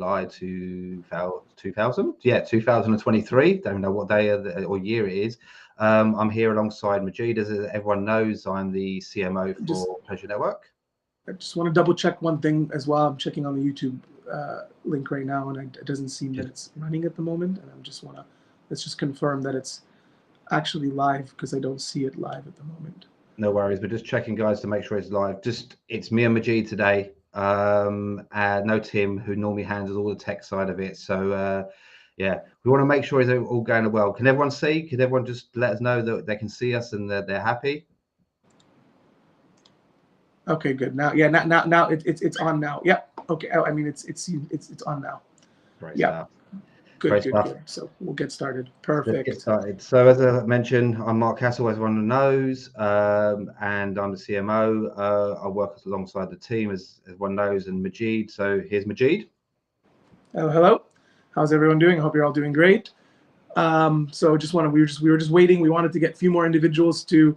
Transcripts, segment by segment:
July 2000, yeah, 2023. Don't know what day or year it is. I'm here alongside Majid. As everyone knows, I'm the CMO for Pleasure Network. I just want to double check one thing as well. I'm checking on the YouTube link right now, and it doesn't seem that it's running at the moment. And let's just confirm that it's actually live, because I don't see it live at the moment. No worries. We're just checking, guys, to make sure it's live. It's me and Majid today. And no Tim, who normally handles all the tech side of it. So yeah, we want to make sure it's all going well. Can everyone see? Can everyone just let us know that they can see us and they're happy? Okay, good. Now, yeah, now it's on now. Yeah. Okay. I mean, it's on now. Great yeah. Stuff. Good. So we'll get started. Perfect. Let's get started. So as I mentioned, I'm Mark Castle, as everyone knows, and I'm the CMO. I work alongside the team, as everyone knows, and Majid. So here's Majid. Hello. How's everyone doing? I hope you're all doing great. So we were just waiting. We wanted to get a few more individuals to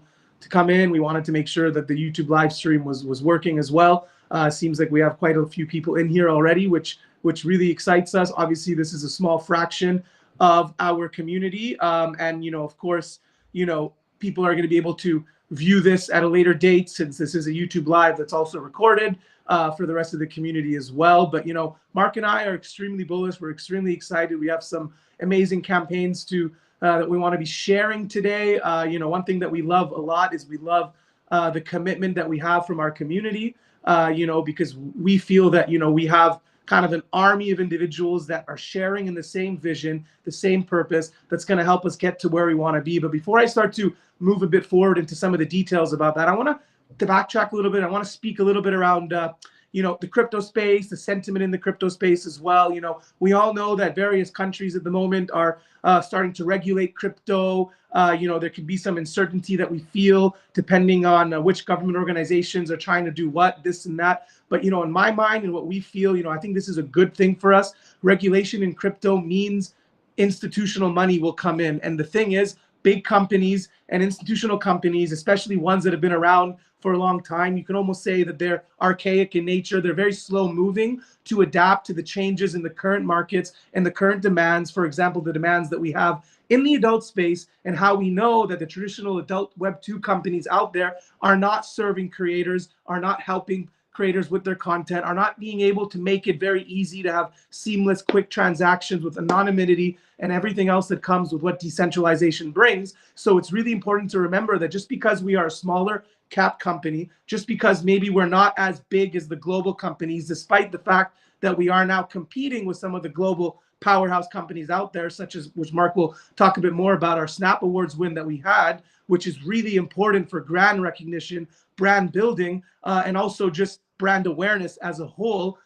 come in. We wanted to make sure that the YouTube live stream was working as well. Seems like we have quite a few people in here already, which really excites us. Obviously, this is a small fraction of our community. And, of course, people are going to be able to view this at a later date, since this is a YouTube live that's also recorded for the rest of the community as well. But, Mark and I are extremely bullish. We're extremely excited. We have some amazing campaigns that we want to be sharing today. One thing that we love a lot is we love the commitment that we have from our community, because we feel that, we have kind of an army of individuals that are sharing in the same vision, the same purpose, that's going to help us get to where we want to be. But before I start to move a bit forward into some of the details about that, I want to backtrack a little bit. I want to speak a little bit around the crypto space, the sentiment in the crypto space as well. We all know that various countries at the moment are starting to regulate crypto. There could be some uncertainty that we feel depending on which government organizations are trying to do what, this and that. But, in my mind and what we feel, I think this is a good thing for us. Regulation in crypto means institutional money will come in. And the thing is, big companies and institutional companies, especially ones that have been around for a long time, you can almost say that they're archaic in nature. They're very slow moving to adapt to the changes in the current markets and the current demands. For example, the demands that we have in the adult space, and how we know that the traditional adult Web2 companies out there are not serving creators, are not helping creators with their content, are not being able to make it very easy to have seamless, quick transactions with anonymity and everything else that comes with what decentralization brings. So it's really important to remember that just because we are a smaller cap company, just because maybe we're not as big as the global companies, despite the fact that we are now competing with some of the global powerhouse companies out there, such as, which Mark will talk a bit more about, our Snap Awards win that we had, which is really important for brand recognition, brand building, and also just brand awareness as a whole.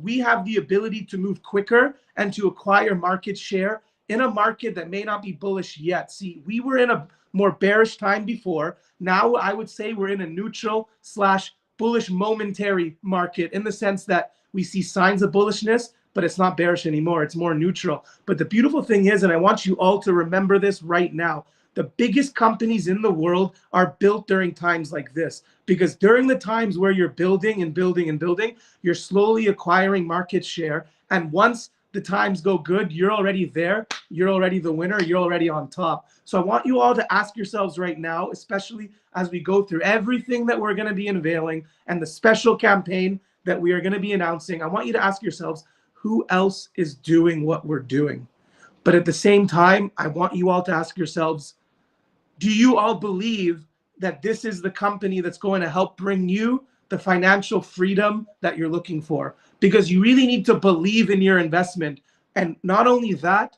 We have the ability to move quicker and to acquire market share in a market that may not be bullish yet. See, we were in a more bearish time before. Now I would say we're in a neutral / bullish momentary market, in the sense that we see signs of bullishness, but it's not bearish anymore. It's more neutral. But the beautiful thing is, and I want you all to remember this right now, the biggest companies in the world are built during times like this, because during the times where you're building and building and building, you're slowly acquiring market share. And once the times go good, you're already there. You're already the winner. You're already on top. So I want you all to ask yourselves right now, especially as we go through everything that we're going to be unveiling and the special campaign that we are going to be announcing, I want you to ask yourselves, who else is doing what we're doing? But at the same time, I want you all to ask yourselves, do you all believe that this is the company that's going to help bring you the financial freedom that you're looking for? Because you really need to believe in your investment. And not only that,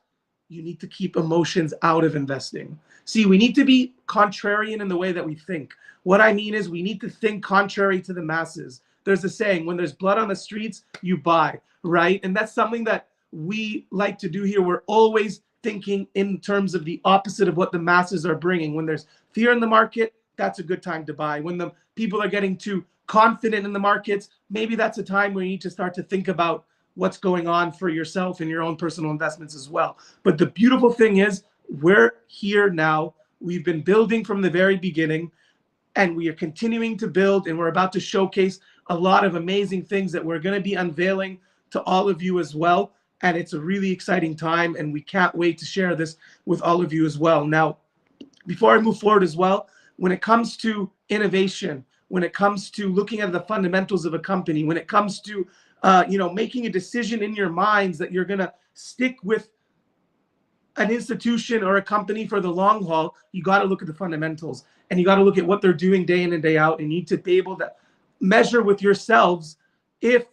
you need to keep emotions out of investing. See, we need to be contrarian in the way that we think. What I mean is, we need to think contrary to the masses. There's a saying, when there's blood on the streets, you buy, right? And that's something that we like to do here. We're always thinking in terms of the opposite of what the masses are bringing. When there's fear in the market, that's a good time to buy. When the people are getting too confident in the markets, maybe that's a time where you need to start to think about what's going on for yourself and your own personal investments as well. But the beautiful thing is, we're here now. We've been building from the very beginning, and we are continuing to build, and we're about to showcase a lot of amazing things that we're going to be unveiling to all of you as well. And it's a really exciting time, and we can't wait to share this with all of you as well. Now, before I move forward as well, when it comes to innovation, when it comes to looking at the fundamentals of a company, when it comes to making a decision in your minds that you're going to stick with an institution or a company for the long haul, you got to look at the fundamentals, and you got to look at what they're doing day in and day out, and you need to be able to measure with yourselves if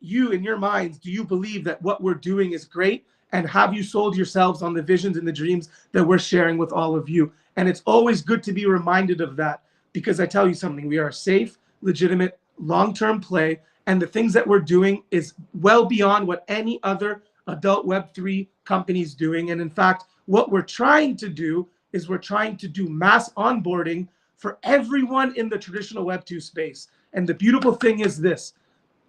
you, in your minds, do you believe that what we're doing is great, and have you sold yourselves on the visions and the dreams that we're sharing with all of you? And it's always good to be reminded of that, because I tell you something, we are a safe, legitimate, long-term play, and the things that we're doing is well beyond what any other adult Web3 companies doing. And in fact, what we're trying to do is we're trying to do mass onboarding for everyone in the traditional Web2 space. And the beautiful thing is this,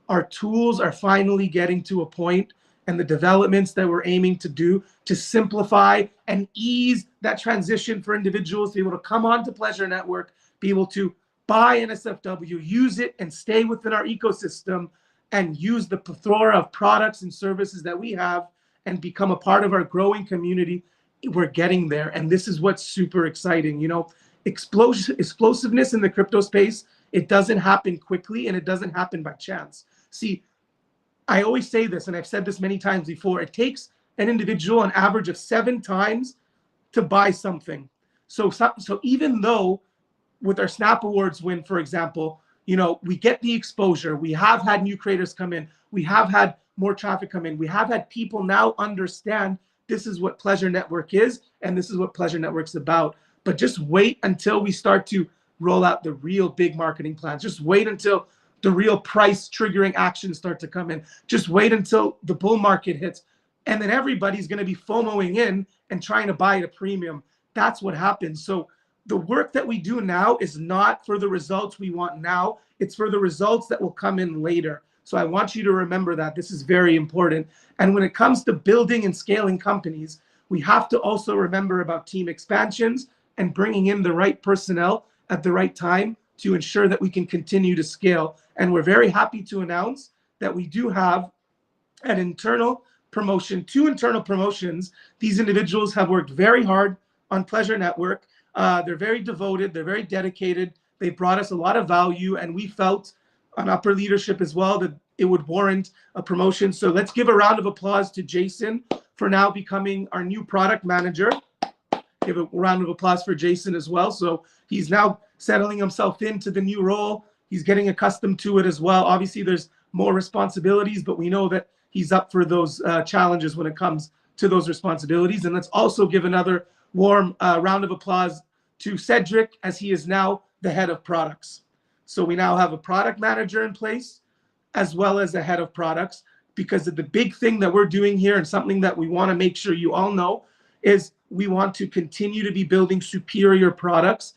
our tools are finally getting to a point, and the developments that we're aiming to do to simplify and ease that transition for individuals to be able to come onto Pleasure Network, be able to buy NSFW, use it and stay within our ecosystem, and use the plethora of products and services that we have and become a part of our growing community. We're getting there. And this is what's super exciting. You know, explosiveness in the crypto space, it doesn't happen quickly, and it doesn't happen by chance. See, I always say this, and I've said this many times before, it takes an individual an average of 7 times to buy something. So even though with our Snap Awards win, for example, you know, we get the exposure, we have had new creators come in, we have had more traffic come in, we have had people now understand this is what Pleasure Network is, and this is what Pleasure Network's about. But just wait until we start to roll out the real big marketing plans. Just wait until the real price triggering actions start to come in. Just wait until the bull market hits. And then everybody's going to be FOMOing in and trying to buy at a premium. That's what happens. So the work that we do now is not for the results we want now. It's for the results that will come in later. So I want you to remember that. This is very important. And when it comes to building and scaling companies, we have to also remember about team expansions and bringing in the right personnel at the right time to ensure that we can continue to scale. And we're very happy to announce that we do have an internal promotion, 2 internal promotions. These individuals have worked very hard on Pleasure Network. They're very devoted, they're very dedicated. They brought us a lot of value, and we felt on upper leadership as well that it would warrant a promotion. So let's give a round of applause to Jason for now becoming our new product manager. Give a round of applause for Jason as well. So he's now settling himself into the new role. He's getting accustomed to it as well. Obviously, there's more responsibilities, but we know that he's up for those challenges when it comes to those responsibilities. And let's also give another warm round of applause to Cedric, as he is now the head of products. So we now have a product manager in place, as well as a head of products, because of the big thing that we're doing here, and something that we want to make sure you all know, is we want to continue to be building superior products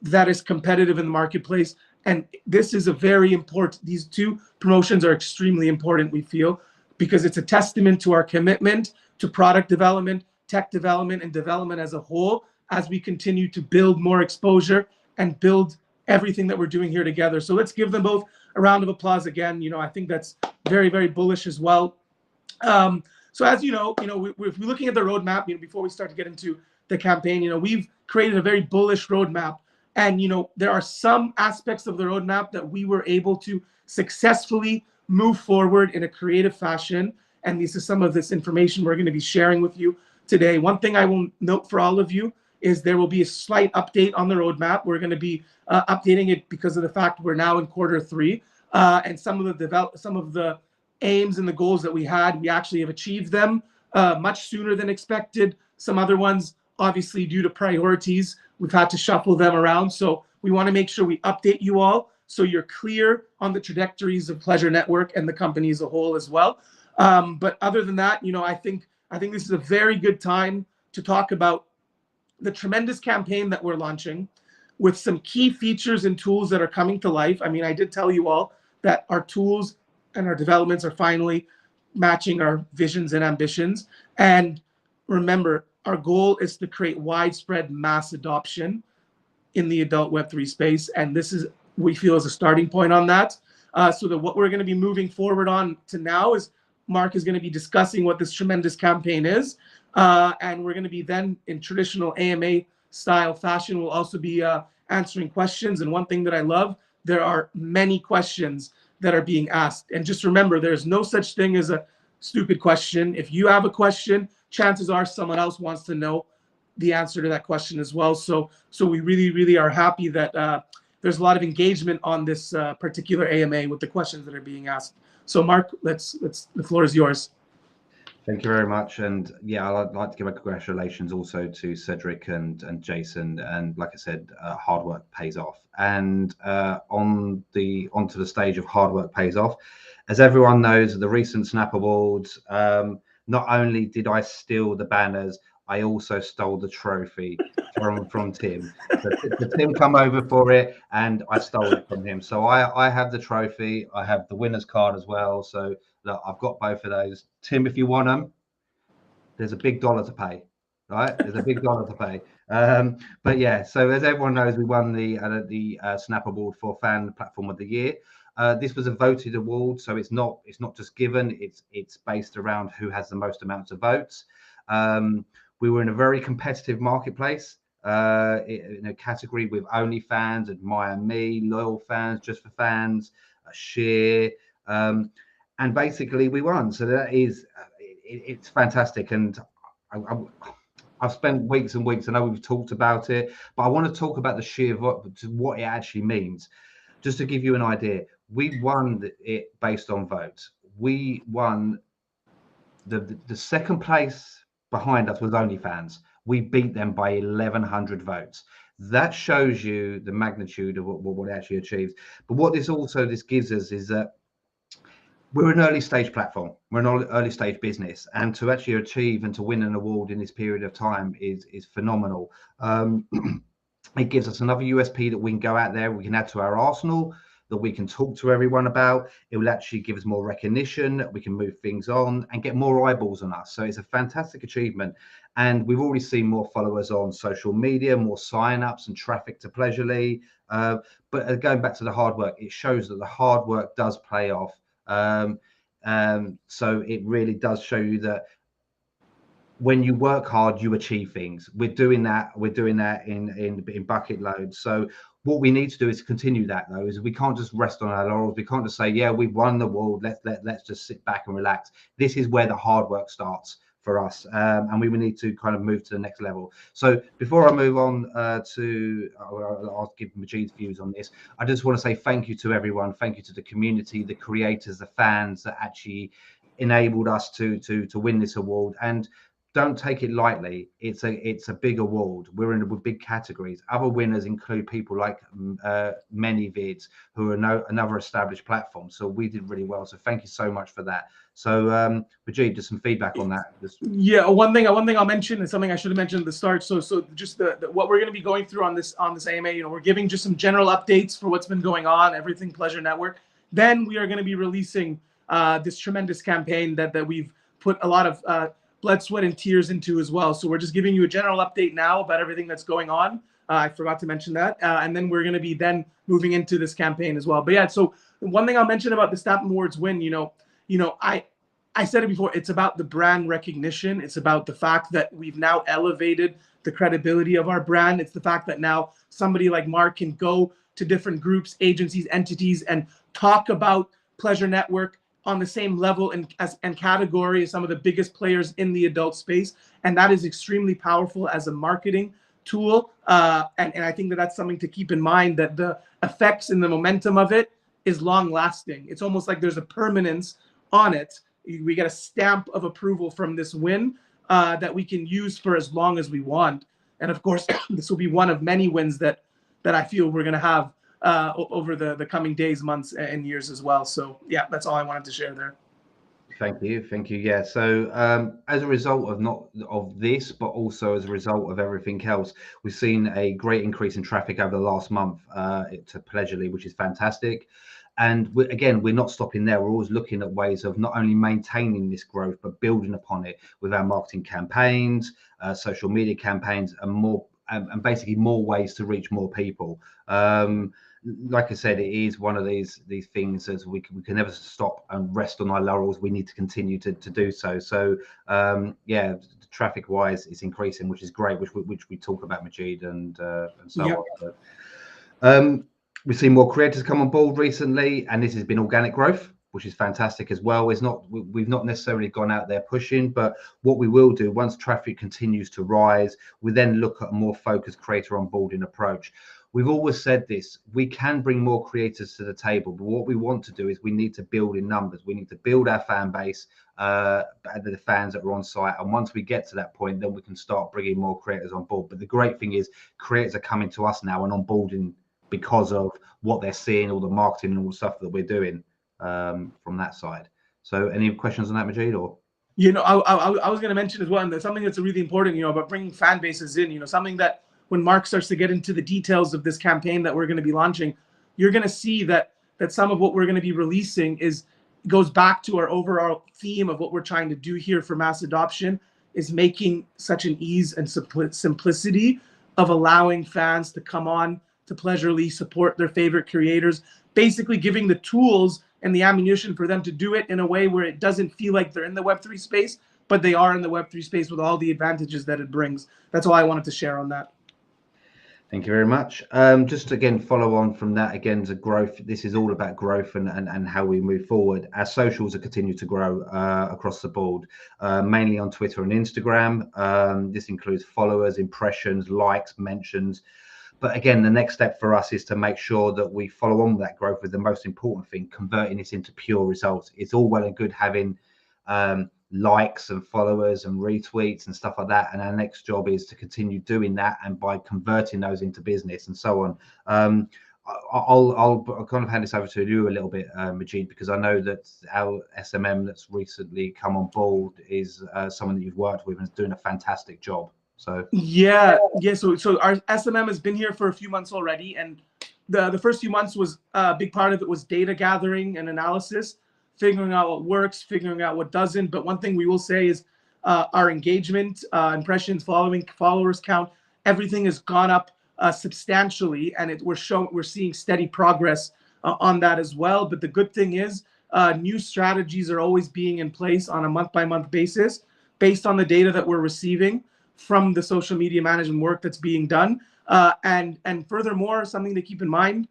that is competitive in the marketplace. And this is a very important, these 2 promotions are extremely important, we feel, because it's a testament to our commitment to product development, tech development, and development as a whole, as we continue to build more exposure and build everything that we're doing here together. So let's give them both a round of applause again. You know, I think that's very, very bullish as well. So as you know, if we're looking at the roadmap, before we start to get into the campaign, we've created a very bullish roadmap. And, there are some aspects of the roadmap that we were able to successfully move forward in a creative fashion. And this is some of this information we're going to be sharing with you today. One thing I will note for all of you is there will be a slight update on the roadmap. We're going to be updating it because of the fact we're now in Q3, and some of the aims and the goals that we had, we actually have achieved them much sooner than expected. Some other ones, obviously, due to priorities, we've had to shuffle them around. So we want to make sure we update you all so you're clear on the trajectories of Pleasure Network and the company as a whole as well. But other than that, I think this is a very good time to talk about the tremendous campaign that we're launching with some key features and tools that are coming to life. I mean, I did tell you all that our tools and our developments are finally matching our visions and ambitions. And remember, our goal is to create widespread mass adoption in the adult Web3 space. And this is, we feel, is a starting point on that. So that what we're going to be moving forward on to now is Mark is going to be discussing what this tremendous campaign is. And we're going to be then in traditional AMA style fashion. We'll also be answering questions. And one thing that I love, there are many questions that are being asked. And just remember, there's no such thing as a stupid question. If you have a question, chances are someone else wants to know the answer to that question as well. So we really, really are happy that there's a lot of engagement on this particular AMA with the questions that are being asked. So Mark, the floor is yours. Thank you very much. And yeah, I'd like to give a congratulations also to Cedric and Jason. And like I said, hard work pays off. And onto the stage of hard work pays off. As everyone knows, the recent Snap Awards, not only did I steal the banners, I also stole the trophy from Tim. So Tim come over for it, and I stole it from him. So I have the trophy. I have the winner's card as well. So look, I've got both of those. Tim, if you want them, there's a big dollar to pay, right? There's a big dollar to pay. But yeah, so as everyone knows, we won the Snap Award for Fan Platform of the Year. This was a voted award, so it's not just given. It's based around who has the most amounts of votes. We were in a very competitive marketplace in a category with OnlyFans, Admire Me, Loyal Fans, Just for Fans, Share, and basically we won. So that is it's fantastic, and I've spent weeks and weeks. I know we've talked about it, but I want to talk about the sheer what it actually means. Just to give you an idea, we won it based on votes. We won the second place behind us was OnlyFans. We beat them by 1,100 votes. That shows you the magnitude of what it actually achieves. But what this gives us is that we're an early stage platform. We're an early stage business, and to actually achieve and to win an award in this period of time is phenomenal. It gives us another USP that we can go out there, we can add to our arsenal, that we can talk to everyone about. It will actually give us more recognition. We can move things on and get more eyeballs on us. So it's a fantastic achievement. And we've already seen more followers on social media, more sign-ups and traffic to Pleasurely. But going back to the hard work, it shows that the hard work does pay off. So it really does show you that when you work hard, you achieve things. We're doing that in bucket loads. So what we need to do is continue that, though, is we can't just rest on our laurels. We can't just say, yeah, we've won the award, let's just sit back and relax. This is where the hard work starts for us, and we need to kind of move to the next level. So before I move on I'll give Majid's views on this. I just want to say thank you to everyone. Thank you to the community, the creators, the fans that actually enabled us to win this award. And don't take it lightly. It's a big award. We're in with big categories. Other winners include people like ManyVids, who are another established platform. So we did really well. So thank you so much for that. So Majid, just some feedback on that. Yeah, one thing I'll mention is something I should have mentioned at the start. So just what we're going to be going through on this AMA. We're giving just some general updates for what's been going on, everything Pleasure Network. Then we are going to be releasing this tremendous campaign that we've put a lot of blood, sweat, and tears into as well. So we're just giving you a general update now about everything that's going on. I forgot to mention that. And then we're going to be then moving into this campaign as well. But yeah, so one thing I'll mention about the Snap Awards win, I said it before, it's about the brand recognition. It's about the fact that we've now elevated the credibility of our brand. It's the fact that now somebody like Mark can go to different groups, agencies, entities, and talk about Pleasure Network on the same level and category as some of the biggest players in the adult space. And that is extremely powerful as a marketing tool. And I think that that's something to keep in mind, that the effects and the momentum of it is long lasting. It's almost like there's a permanence on it. We get a stamp of approval from this win that we can use for as long as we want. And of course, this will be one of many wins that I feel we're going to have over the coming days, months, and years as well. So yeah, that's all I wanted to share there. Thank you. Yeah. So as a result of not of this, but also as a result of everything else, we've seen a great increase in traffic over the last month to Pleasurely, which is fantastic. And we're not stopping there. We're always looking at ways of not only maintaining this growth, but building upon it with our marketing campaigns, social media campaigns, and more, and basically more ways to reach more people. like I said, it is one of these things as we can never stop and rest on our laurels. We need to continue to do so. So yeah, traffic wise, it's increasing, which is great, which we talk about, Majid, and so Yep. on. But, we've seen more creators come on board recently, and this has been organic growth, which is fantastic as well. It's not, we've not necessarily gone out there pushing, but what we will do once traffic continues to rise, we then look at a more focused creator onboarding approach. We've always said this, we can bring more creators to the table, but what we want to do is we need to build in numbers. We need to build our fan base, the fans that are on site. And once we get to that point, then we can start bringing more creators on board. But the great thing is creators are coming to us now and onboarding because of what they're seeing, all the marketing and all the stuff that we're doing from that side. So any questions on that, Majid? Or I was going to mention as well, and that's something that's really important, about bringing fan bases in, something that when Mark starts to get into the details of this campaign that we're going to be launching, you're going to see that some of what we're going to be releasing goes back to our overall theme of what we're trying to do here for mass adoption, is making such an ease and simplicity of allowing fans to come on to Pleasurely, support their favorite creators, basically giving the tools and the ammunition for them to do it in a way where it doesn't feel like they're in the Web3 space, but they are in the Web3 space with all the advantages that it brings. That's all I wanted to share on that. Thank you very much. Just again, follow on from that again to growth. This is all about growth and how we move forward. Our socials are continue to grow across the board, mainly on Twitter and Instagram. This includes followers, impressions, likes, mentions. But again, the next step for us is to make sure that we follow on with that growth with the most important thing, converting this into pure results. It's all well and good having likes and followers and retweets and stuff like that, and our next job is to continue doing that, and by converting those into business and so on. I'll kind of hand this over to you a little bit, Majid, because I know that our SMM that's recently come on board is someone that you've worked with and is doing a fantastic job. So so our SMM has been here for a few months already, and the first few months was a big part of it was data gathering and analysis, figuring out what works, figuring out what doesn't. But one thing we will say is our engagement, impressions, followers count, everything has gone up substantially, and we're seeing steady progress on that as well. But the good thing is new strategies are always being in place on a month-by-month basis based on the data that we're receiving from the social media management work that's being done. And furthermore, something to keep in mind,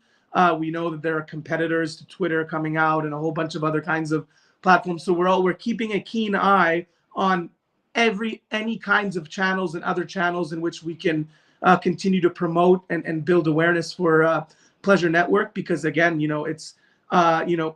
we know that there are competitors to Twitter coming out and a whole bunch of other kinds of platforms. So we're keeping a keen eye on any kinds of channels and other channels in which we can continue to promote and build awareness for Pleasure Network. Because again, it's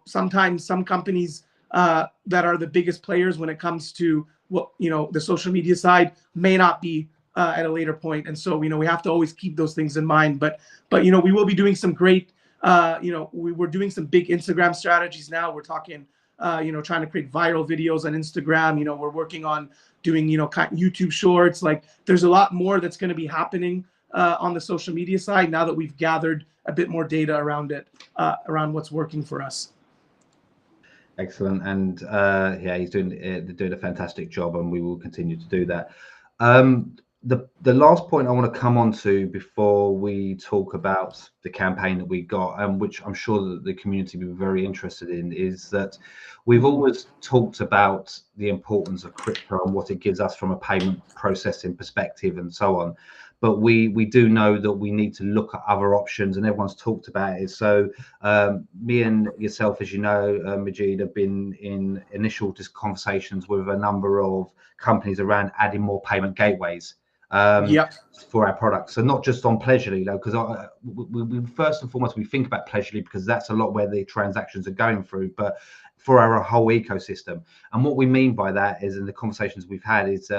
sometimes some companies that are the biggest players when it comes to the social media side may not be at a later point. And so, we have to always keep those things in mind. But we will be doing some great, we're doing some big Instagram strategies now. We're talking, trying to create viral videos on Instagram. We're working on doing, YouTube shorts. Like there's a lot more that's going to be happening on the social media side now that we've gathered a bit more data around it, around what's working for us. Excellent. And yeah, he's doing a fantastic job, and we will continue to do that. The last point I want to come on to before we talk about the campaign that we got, and which I'm sure that the community will be very interested in, is that we've always talked about the importance of crypto and what it gives us from a payment processing perspective and so on. But we do know that we need to look at other options, and everyone's talked about it. So me and yourself, as you know, Majid, have been in initial conversations with a number of companies around adding more payment gateways for our products. So not just on Pleasurely, though, because we first and foremost, we think about Pleasurely because that's a lot where the transactions are going through, but for our whole ecosystem. And what we mean by that is, in the conversations we've had, is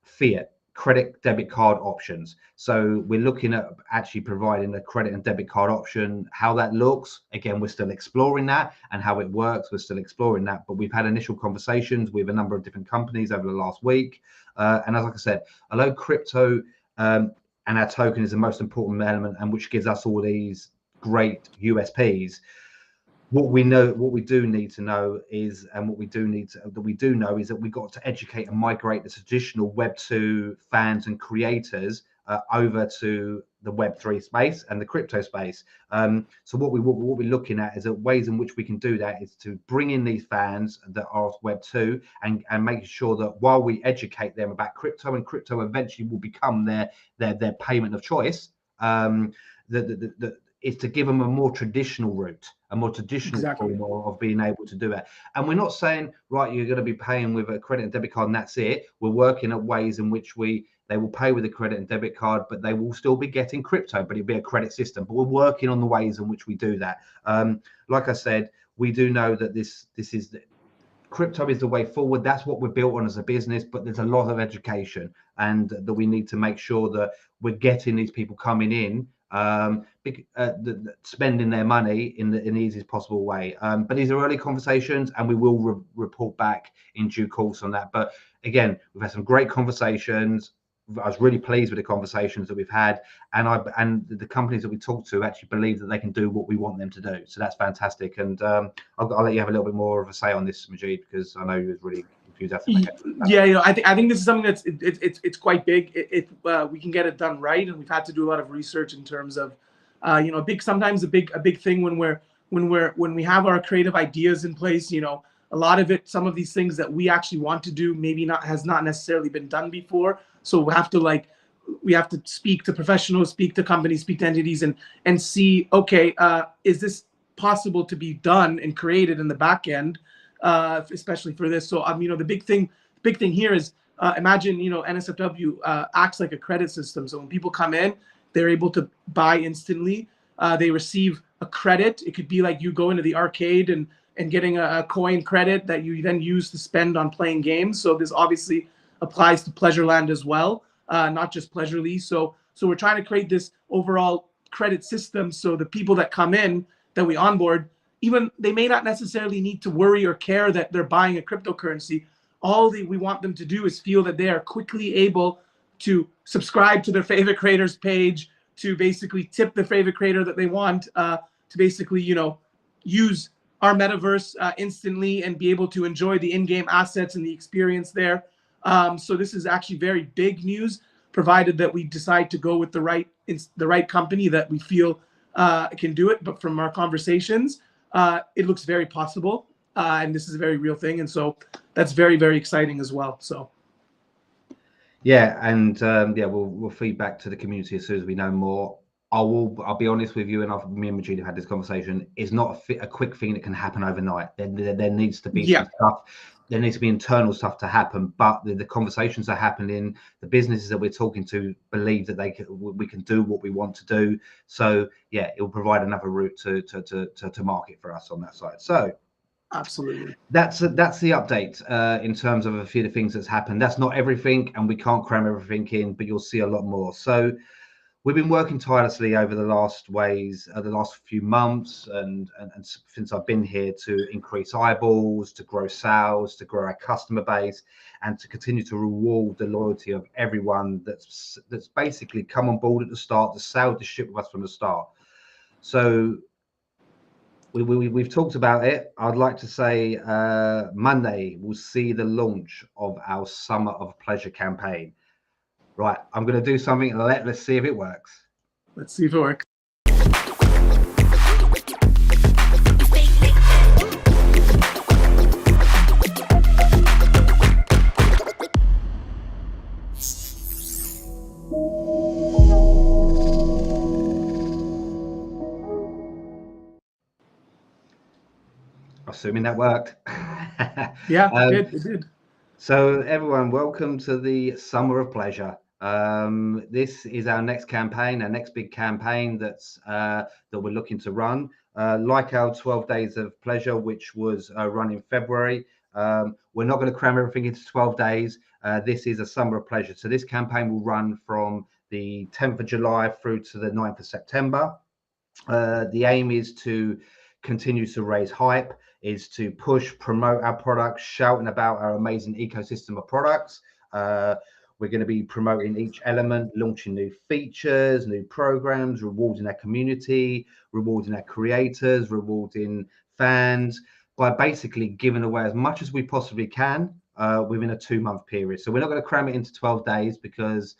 fiat, credit, debit card options. So we're looking at actually providing a credit and debit card option. How that looks, again, we're still exploring that, and how it works, we're still exploring that. But we've had initial conversations with a number of different companies over the last week. And as like I said, although crypto and our token is the most important element, and which gives us all these great USPs, what we do need to know is, and what we do know is that we've got to educate and migrate the traditional Web2 fans and creators over to the Web3 space and the crypto space. So what we're looking at is ways in which we can do that is to bring in these fans that are Web2 and make sure that while we educate them about crypto, and crypto eventually will become their payment of choice, is to give them a more traditional route, a more traditional Exactly. form of being able to do it. And we're not saying, right, you're going to be paying with a credit and debit card and that's it. We're working at ways in which they will pay with a credit and debit card, but they will still be getting crypto, but it'll be a credit system. But we're working on the ways in which we do that. Like I said, we do know that this is crypto is the way forward. That's what we're built on as a business, but there's a lot of education and that we need to make sure that we're getting these people coming in, spending their money in the easiest possible way. But these are early conversations and we will report back in due course on that. But again, we've had some great conversations. I was really pleased with the conversations that we've had, and the companies that we talk to actually believe that they can do what we want them to do. So that's fantastic. And I'll let you have a little bit more of a say on this, Majid, because I know you was really enthusiastic. Yeah, I think this is something that's it's quite big. We can get it done right, and we've had to do a lot of research in terms of, sometimes a big thing when we have our creative ideas in place. A lot of it, some of these things that we actually want to do, has not necessarily been done before. So we have to speak to professionals, speak to companies, speak to entities, and see, okay, is this possible to be done and created in the back end, especially for this. So the big thing here is, imagine NSFW acts like a credit system. So when people come in, they're able to buy instantly. They receive a credit. It could be like you go into the arcade and getting a coin credit that you then use to spend on playing games. So this obviously applies to Pleasureland as well, not just Pleasurely. So we're trying to create this overall credit system so the people that come in, that we onboard, even they may not necessarily need to worry or care that they're buying a cryptocurrency. All we want them to do is feel that they are quickly able to subscribe to their favorite creators page, to basically tip the favorite creator that they want, to basically use our metaverse instantly and be able to enjoy the in-game assets and the experience there. So this is actually very big news, provided that we decide to go with the right company that we feel can do it. But from our conversations, it looks very possible, and this is a very real thing, and so that's very, very exciting as well. So yeah, and we'll feed back to the community as soon as we know more. I'll be honest with you, and me and Majid have had this conversation. It's not a quick thing that can happen overnight. There needs to be some stuff. There needs to be internal stuff to happen, but the conversations are happening. The businesses that we're talking to believe that we can do what we want to do. So yeah, it will provide another route to market for us on that side. So absolutely, that's the update in terms of a few of the things that's happened. That's not everything, and we can't cram everything in, but you'll see a lot more. So we've been working tirelessly over the last few months and since I've been here to increase eyeballs, to grow sales, to grow our customer base, and to continue to reward the loyalty of everyone that's basically come on board at the start, to sail the ship with us from the start. So we've talked about it. I'd like to say Monday we'll see the launch of our Summer of Pleasure campaign. Right, I'm going to do something and let's see if it works. Let's see if it works. Assuming that worked. Yeah, it did. So everyone, welcome to the Summer of Pleasure. This is our next campaign, our next big campaign that we're looking to run. Like our 12 Days of Pleasure, which was run in February. We're not going to cram everything into 12 days. This is a Summer of Pleasure. So this campaign will run from the 10th of July through to the 9th of September. The aim is to continue to raise hype, is to promote our products, shouting about our amazing ecosystem of products. We're going to be promoting each element, launching new features, new programs, rewarding our community, rewarding our creators, rewarding fans, by basically giving away as much as we possibly can within a 2-month period. So we're not going to cram it into 12 days because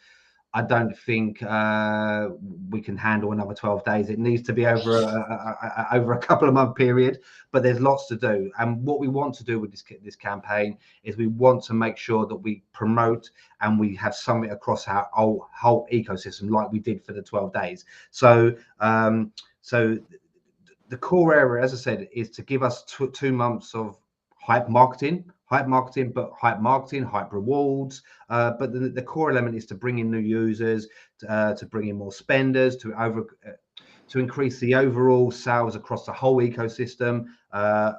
I don't think we can handle another 12 days. It needs to be over over a couple of month period, but there's lots to do. And what we want to do with this campaign is we want to make sure that we promote and we have something across our whole ecosystem, like we did for the 12 days. So so the core area, as I said, is to give us 2 months of hype marketing, hype rewards. But the core element is to bring in new users, to bring in more spenders, to increase the overall sales across the whole ecosystem,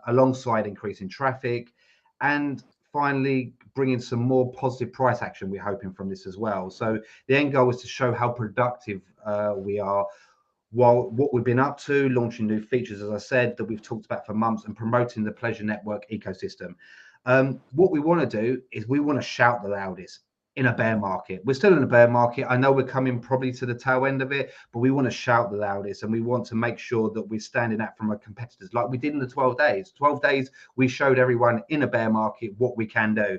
alongside increasing traffic, and finally bringing some more positive price action we're hoping from this as well. So the end goal is to show how productive we are, while what we've been up to, launching new features, as I said, that we've talked about for months, and promoting the Pleasure Network ecosystem. What we want to do is we want to shout the loudest in a bear market. We're still in a bear market. I know we're coming probably to the tail end of it, but we want to shout the loudest, and we want to make sure that we're standing out from our competitors like we did in the 12 days. 12 days, we showed everyone in a bear market what we can do.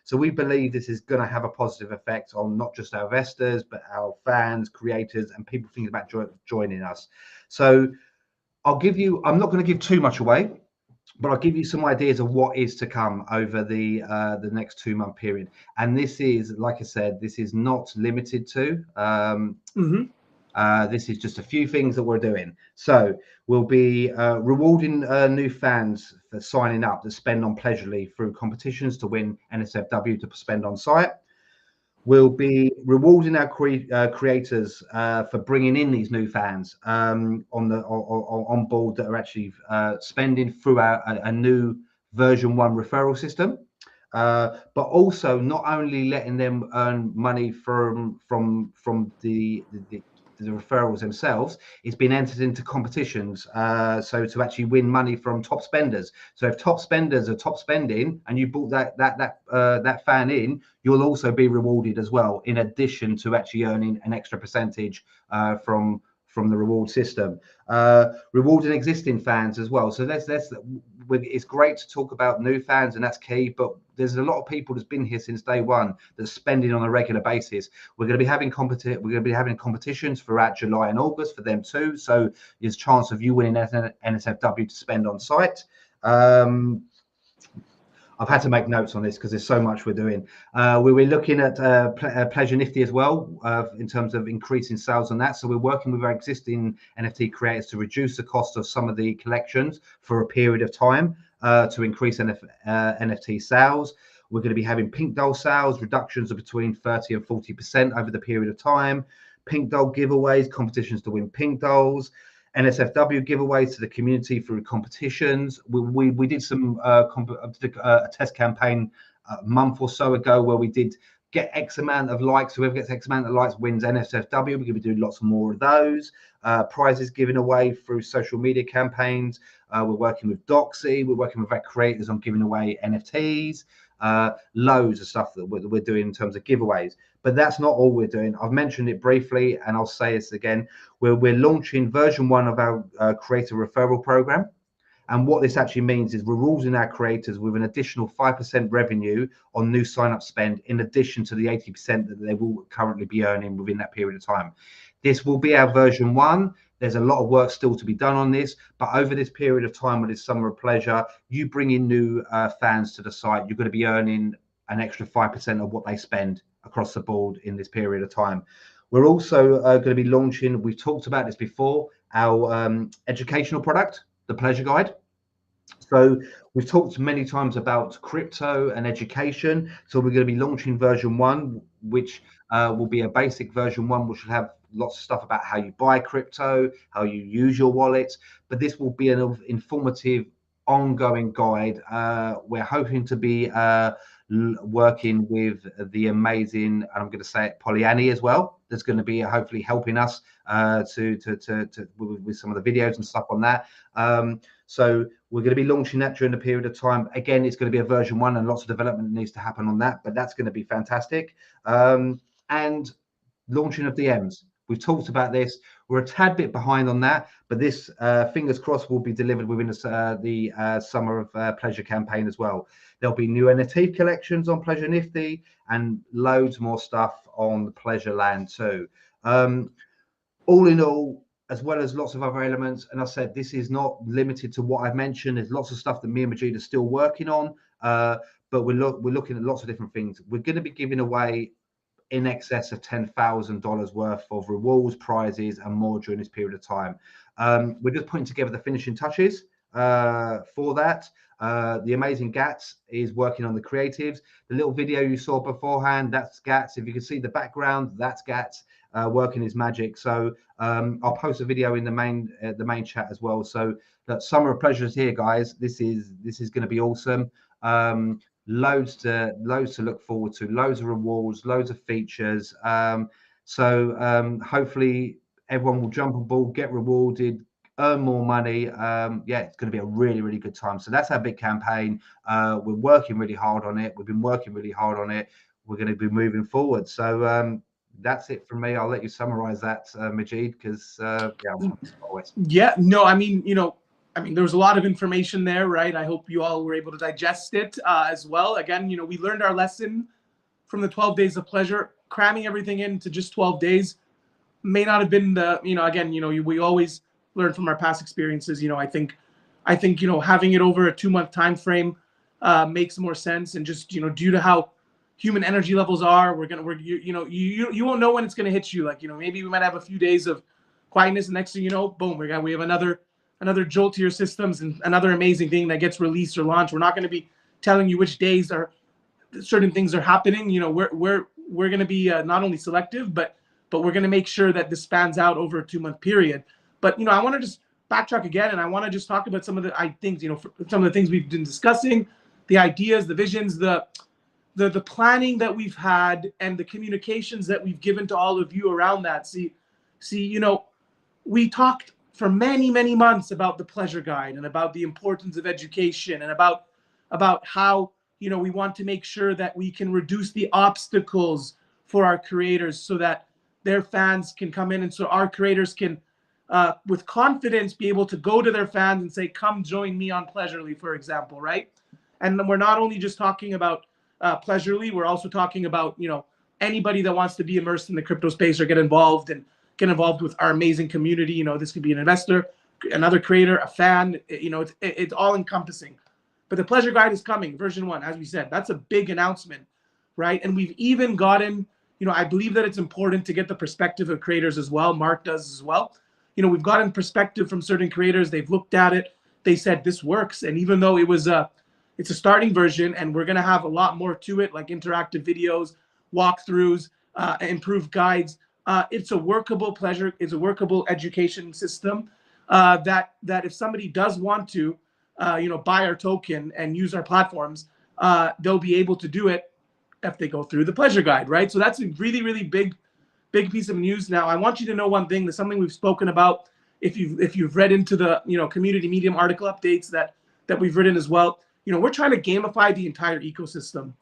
So we believe this is going to have a positive effect on not just our investors, but our fans, creators, and people thinking about joining us. So I'm not going to give too much away, but I'll give you some ideas of what is to come over the next 2 month period. And this is, like I said, this is not limited to. This is just a few things that we're doing. So we'll be rewarding new fans for signing up that spend on Pleasurely through competitions to win NSFW to spend on site. We'll be rewarding our creators for bringing in these new fans on board that are actually spending through a new version 1 referral system, but also not only letting them earn money from the referrals themselves, it's been entered into competitions, so to actually win money from top spenders. So if top spenders are top spending and you brought that fan in, you'll also be rewarded as well, in addition to actually earning an extra percentage from the reward system, rewarding existing fans as well. So it's great to talk about new fans, and that's key, but there's a lot of people that's been here since day one that's spending on a regular basis. We're going to be having competitions throughout July and August for them too, so there's a chance of you winning NSFW to spend on site. I've had to make notes on this because there's so much we're doing. We're looking at Pleasure Nifty as well, in terms of increasing sales on that. So we're working with our existing NFT creators to reduce the cost of some of the collections for a period of time, to increase NFT sales. We're going to be having pink doll sales, reductions of between 30 and 40% over the period of time. Pink doll giveaways, competitions to win pink dolls. NSFW giveaways to the community through competitions. We did a test campaign a month or so ago where we did get X amount of likes. Whoever gets X amount of likes wins NSFW. We're going to be doing lots more of those. Prizes given away through social media campaigns. We're working with Doxy. We're working with our creators on giving away NFTs. Loads of stuff that we're doing in terms of giveaways. But that's not all we're doing. I've mentioned it briefly, and I'll say this again. We're launching version 1 of our creator referral program. And what this actually means is we're rewarding our creators with an additional 5% revenue on new sign-up spend, in addition to the 80% that they will currently be earning within that period of time. This will be our version 1. There's a lot of work still to be done on this, but over this period of time, with this summer of pleasure, you bring in new fans to the site, you're going to be earning an extra 5% of what they spend across the board in this period of time. We're also going to be launching, we've talked about this before, our educational product, the Pleasure Guide. So we've talked many times about crypto and education. So we're going to be launching version 1, which will be a basic version 1, which will have lots of stuff about how you buy crypto, how you use your wallet. But this will be an informative, ongoing guide. We're hoping to be working with the amazing, and I'm going to say it, Polyani as well. That's going to be hopefully helping us with some of the videos and stuff on that. So we're going to be launching that during the period of time. Again, it's going to be a version 1, and lots of development needs to happen on that, but that's going to be fantastic. And launching of DMs. We've talked about this. We're a tad bit behind on that, but this, fingers crossed, will be delivered within the Summer of Pleasure campaign as well. There'll be new NFT collections on Pleasure Nifty and loads more stuff on the Pleasure Land too. All in all, as well as lots of other elements, and I said this is not limited to what I've mentioned. There's lots of stuff that me and Majid are still working on, but we're looking at lots of different things. We're going to be giving away in excess of $10,000 worth of rewards, prizes, and more during this period of time. We're just putting together the finishing touches for that. The amazing Gats is working on the creatives. The little video you saw beforehand, that's Gats. If you can see the background, that's Gats working his magic. So I'll post a video in the main chat as well. So that Summer of Pleasure is here, guys. This is going to be awesome. Loads to look forward to, loads of rewards, loads of features. So hopefully everyone will jump on board, get rewarded, earn more money. Yeah, it's going to be a really good time. So that's our big campaign. We're working really hard on it. We've been working really hard on it. We're going to be moving forward. So that's it from me. I'll let you summarize that, Majid, because yeah, no, I mean, there was a lot of information there, right? I hope you all were able to digest it as well. Again, we learned our lesson from the 12 days of pleasure. Cramming everything into just 12 days may not have been the, again, we always learn from our past experiences. I think having it over a 2-month time frame makes more sense. And just, due to how human energy levels are, you won't know when it's going to hit you. Like, maybe we might have a few days of quietness, and next thing you know, boom, we have another jolt to your systems and another amazing thing that gets released or launched. We're not going to be telling you which days certain things are happening. We're going to be not only selective, but we're going to make sure that this spans out over a 2-month period. But I want to just backtrack again, and I want to just talk about some of the some of the things we've been discussing, the ideas, the visions, the planning that we've had, and the communications that we've given to all of you around that. See, we talked for many months about the pleasure guide and about the importance of education and about how we want to make sure that we can reduce the obstacles for our creators so that their fans can come in, and so our creators can with confidence be able to go to their fans and say, come join me on Pleasurely, for example, right? And we're not only just talking about Pleasurely, we're also talking about anybody that wants to be immersed in the crypto space or get involved with our amazing community. This could be an investor, another creator, a fan. It's all encompassing. But the pleasure guide is coming, version 1, as we said. That's a big announcement, right? And we've even gotten, I believe that it's important to get the perspective of creators as well. Mark does as well. We've gotten perspective from certain creators. They've looked at it. They said this works. And even though it's a starting version, and we're going to have a lot more to it, like interactive videos, walkthroughs, improved guides. It's a workable pleasure. It's a workable education system that if somebody does want to, buy our token and use our platforms, they'll be able to do it if they go through the pleasure guide, right? So that's a really big piece of news. Now, I want you to know one thing. There's something we've spoken about. If you've read into the community Medium article updates that we've written as well, we're trying to gamify the entire ecosystem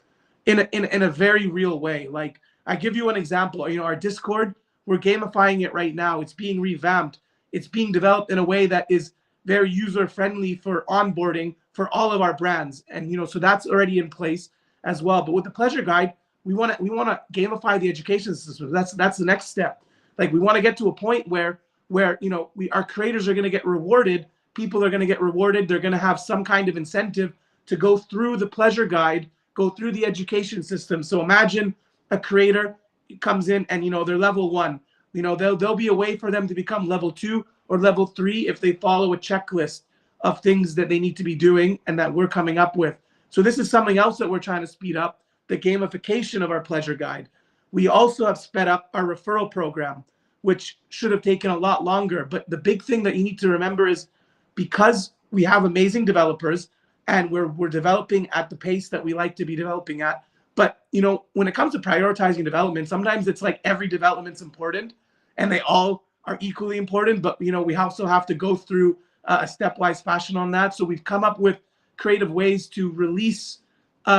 in a very real way. Like, I give you an example. Our Discord, we're gamifying it right now. It's being revamped. It's being developed in a way that is very user friendly for onboarding for all of our brands, and so that's already in place as well. But with the pleasure guide, we want to gamify the education system. That's the next step. Like, we want to get to a point where our creators are going to get rewarded. People are going to get rewarded. They're going to have some kind of incentive to go through the pleasure guide, go through the education system. So imagine a creator comes in and they're level 1. There'll be a way for them to become level 2 or level 3 if they follow a checklist of things that they need to be doing and that we're coming up with. So this is something else that we're trying to speed up, the gamification of our pleasure guide. We also have sped up our referral program, which should have taken a lot longer. But the big thing that you need to remember is, because we have amazing developers and we're developing at the pace that we like to be developing at. But when it comes to prioritizing development, sometimes it's like every development's important and they all are equally important. But we also have to go through a stepwise fashion on that. So we've come up with creative ways to release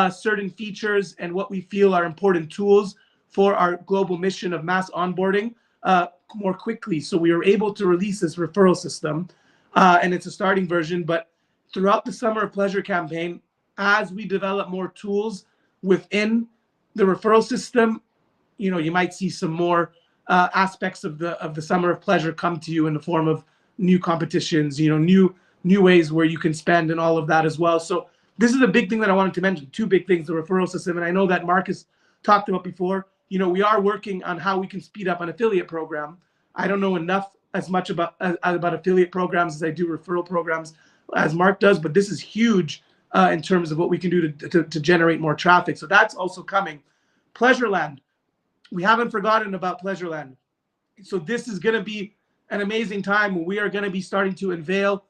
certain features and what we feel are important tools for our global mission of mass onboarding more quickly. So we were able to release this referral system, and it's a starting version. But throughout the Summer of Pleasure campaign, as we develop more tools within the referral system, you might see some more aspects of the Summer of Pleasure come to you in the form of new competitions, new ways where you can spend and all of that as well. So this is a big thing that I wanted to mention. Two big things: the referral system, and I know that Marcus talked about before. We are working on how we can speed up an affiliate program. I don't know enough as much about affiliate programs as I do referral programs, as Mark does, but this is huge in terms of what we can do to generate more traffic. So that's also coming. Pleasureland. We haven't forgotten about Pleasureland. So this is going to be an amazing time when we are going to be starting to unveil,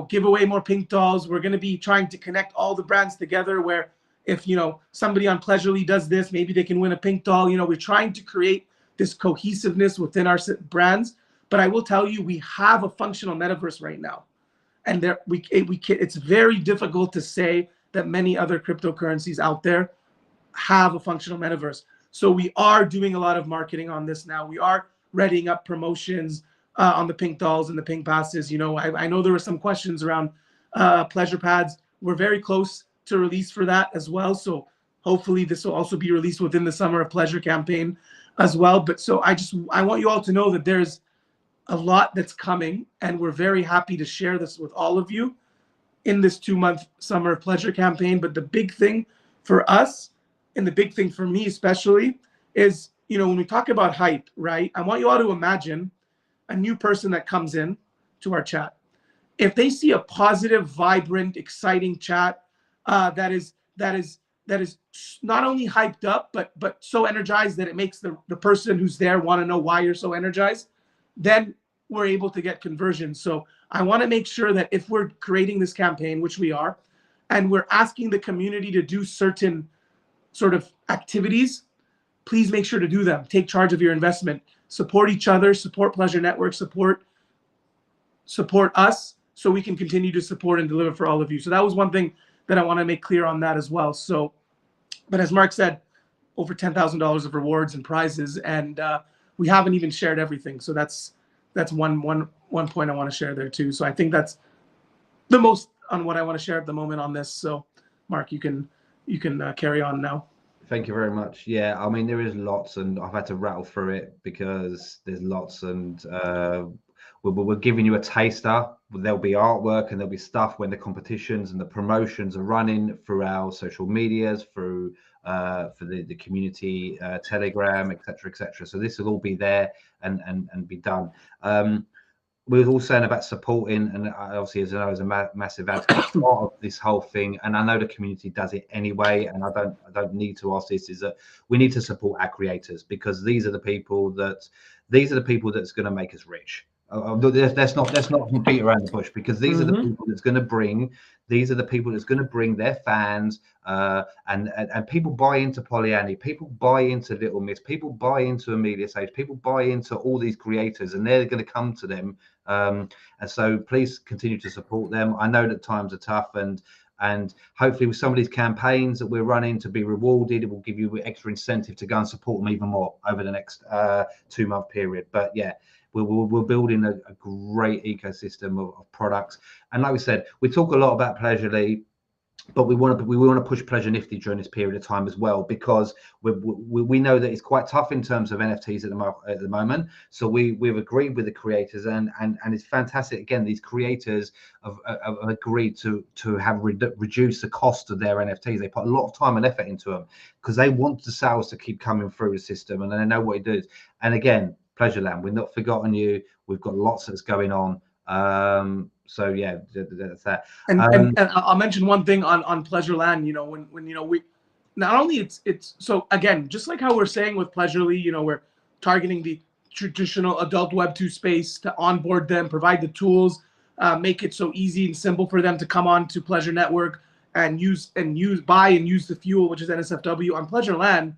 give away more pink dolls. We're going to be trying to connect all the brands together where if, somebody on Pleasurely does this, maybe they can win a pink doll. We're trying to create this cohesiveness within our brands. But I will tell you, we have a functional metaverse right now. And it's very difficult to say that many other cryptocurrencies out there have a functional metaverse. So we are doing a lot of marketing on this now. We are readying up promotions on the pink dolls and the pink passes. I know there were some questions around pleasure pads. We're very close to release for that as well. So hopefully this will also be released within the Summer of Pleasure campaign as well. But so I want you all to know that there's a lot that's coming, and we're very happy to share this with all of you in this 2-month Summer of Pleasure campaign. But the big thing for us, and the big thing for me especially, is, when we talk about hype, right? I want you all to imagine a new person that comes in to our chat. If they see a positive, vibrant, exciting chat that is not only hyped up, but so energized that it makes the person who's there want to know why you're so energized, then we're able to get conversions. So I want to make sure that if we're creating this campaign, which we are, and we're asking the community to do certain sort of activities, please make sure to do them. Take charge of your investment. Support each other, support Pleasure Network, support us, so we can continue to support and deliver for all of you. So that was one thing that I want to make clear on that as well. So, but as Mark said, over $10,000 of rewards and prizes, and we haven't even shared everything. So that's one point I want to share there too. So I think that's the most on what I want to share at the moment on this. So Mark, you can carry on now. Thank you very much. Yeah, I mean, there is lots, and I've had to rattle through it because there's lots, and we're giving you a taster. There'll be artwork and there'll be stuff when the competitions and the promotions are running through our social medias, through for the community Telegram, etc. So this will all be there and be done. We were all saying about supporting, and obviously, as I know, as a massive advocate part of this whole thing, and I know the community does it anyway, and I don't need to ask this, is that we need to support our creators, because these are the people that's going to make us rich. Let's not beat around the bush, because these are the people that's going to bring. These are the people that's going to bring their fans, and people buy into Polyani, people buy into Little Miss, people buy into Amelia Sage, people buy into all these creators, and they're going to come to them. And so please continue to support them. I know that times are tough, and hopefully with some of these campaigns that we're running to be rewarded, it will give you extra incentive to go and support them even more over the next 2-month period. But yeah, we're building a great ecosystem of products. And like we said, we talk a lot about Pleasurely, but we want to push Pleasure Nifty during this period of time as well, because we know that it's quite tough in terms of NFTs at the moment. So we've agreed with the creators, and it's fantastic. Again, these creators have agreed to have reduced the cost of their NFTs. They put a lot of time and effort into them because they want the sales to keep coming through the system, and they know what it does. And again, Pleasureland, we've not forgotten you. We've got lots that's going on. So yeah, that's that. And I'll mention one thing on Pleasureland. When we not only it's so, again, just like how we're saying with Pleasurely, we're targeting the traditional adult Web2 space to onboard them, provide the tools, make it so easy and simple for them to come on to Pleasure Network and buy and use the fuel, which is NSFW. On Pleasureland,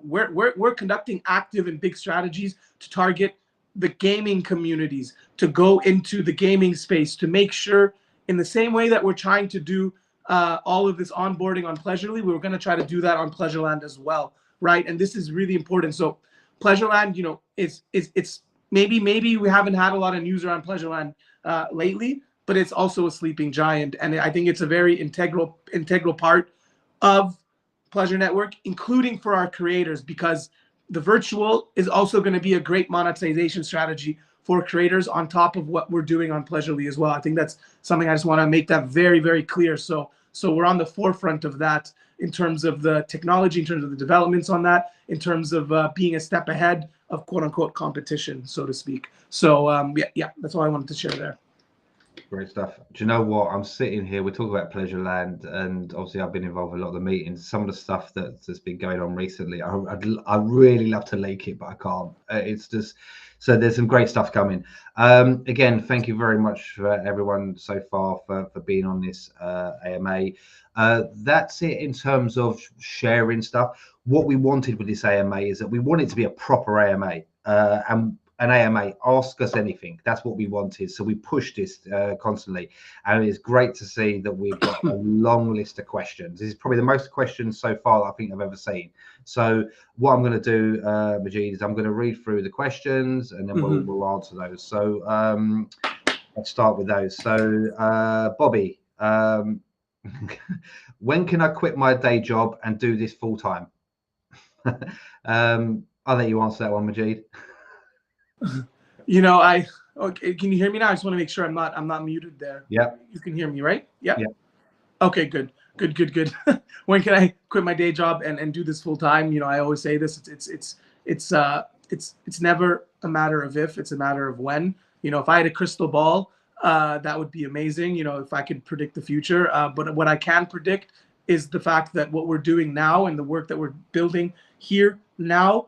we're conducting active and big strategies to target the gaming communities, to go into the gaming space, to make sure, in the same way that we're trying to do all of this onboarding on Pleasurely, we're going to try to do that on Pleasureland as well, right? And this is really important. So Pleasureland, it's maybe we haven't had a lot of news around Pleasureland lately, but it's also a sleeping giant, and I think it's a very integral part of Pleasure Network, including for our creators, because the virtual is also going to be a great monetization strategy for creators on top of what we're doing on Pleasurely as well. I think that's something I just want to make that very, very clear. So we're on the forefront of that in terms of the technology, in terms of the developments on that, in terms of being a step ahead of quote unquote competition, so to speak. So yeah, that's all I wanted to share there. Great stuff. Do you know what? I'm sitting here, we're talking about Pleasureland, and obviously I've been involved in a lot of the meetings. Some of the stuff that's been going on recently, I really love to leak it, but I can't. It's just, so there's some great stuff coming. Again, thank you very much for everyone so far for being on this AMA. That's it in terms of sharing stuff. What we wanted with this AMA is that we want it to be a proper AMA, and an AMA, ask us anything. That's what we wanted. So we pushed this constantly. And it's great to see that we've got a long list of questions. This is probably the most questions so far I think I've ever seen. So what I'm going to do, Majid, is I'm going to read through the questions and then we'll answer those. So let's start with those. So Bobby, when can I quit my day job and do this full time? I'll let you answer that one, Majid. Okay, can you hear me now? I just want to make sure I'm not muted there. Yeah. You can hear me, right? Yeah. Yeah. Okay, good. When can I quit my day job and do this full time? I always say this. It's never a matter of if, it's a matter of when. If I had a crystal ball, that would be amazing. If I could predict the future. But what I can predict is the fact that what we're doing now and the work that we're building here now,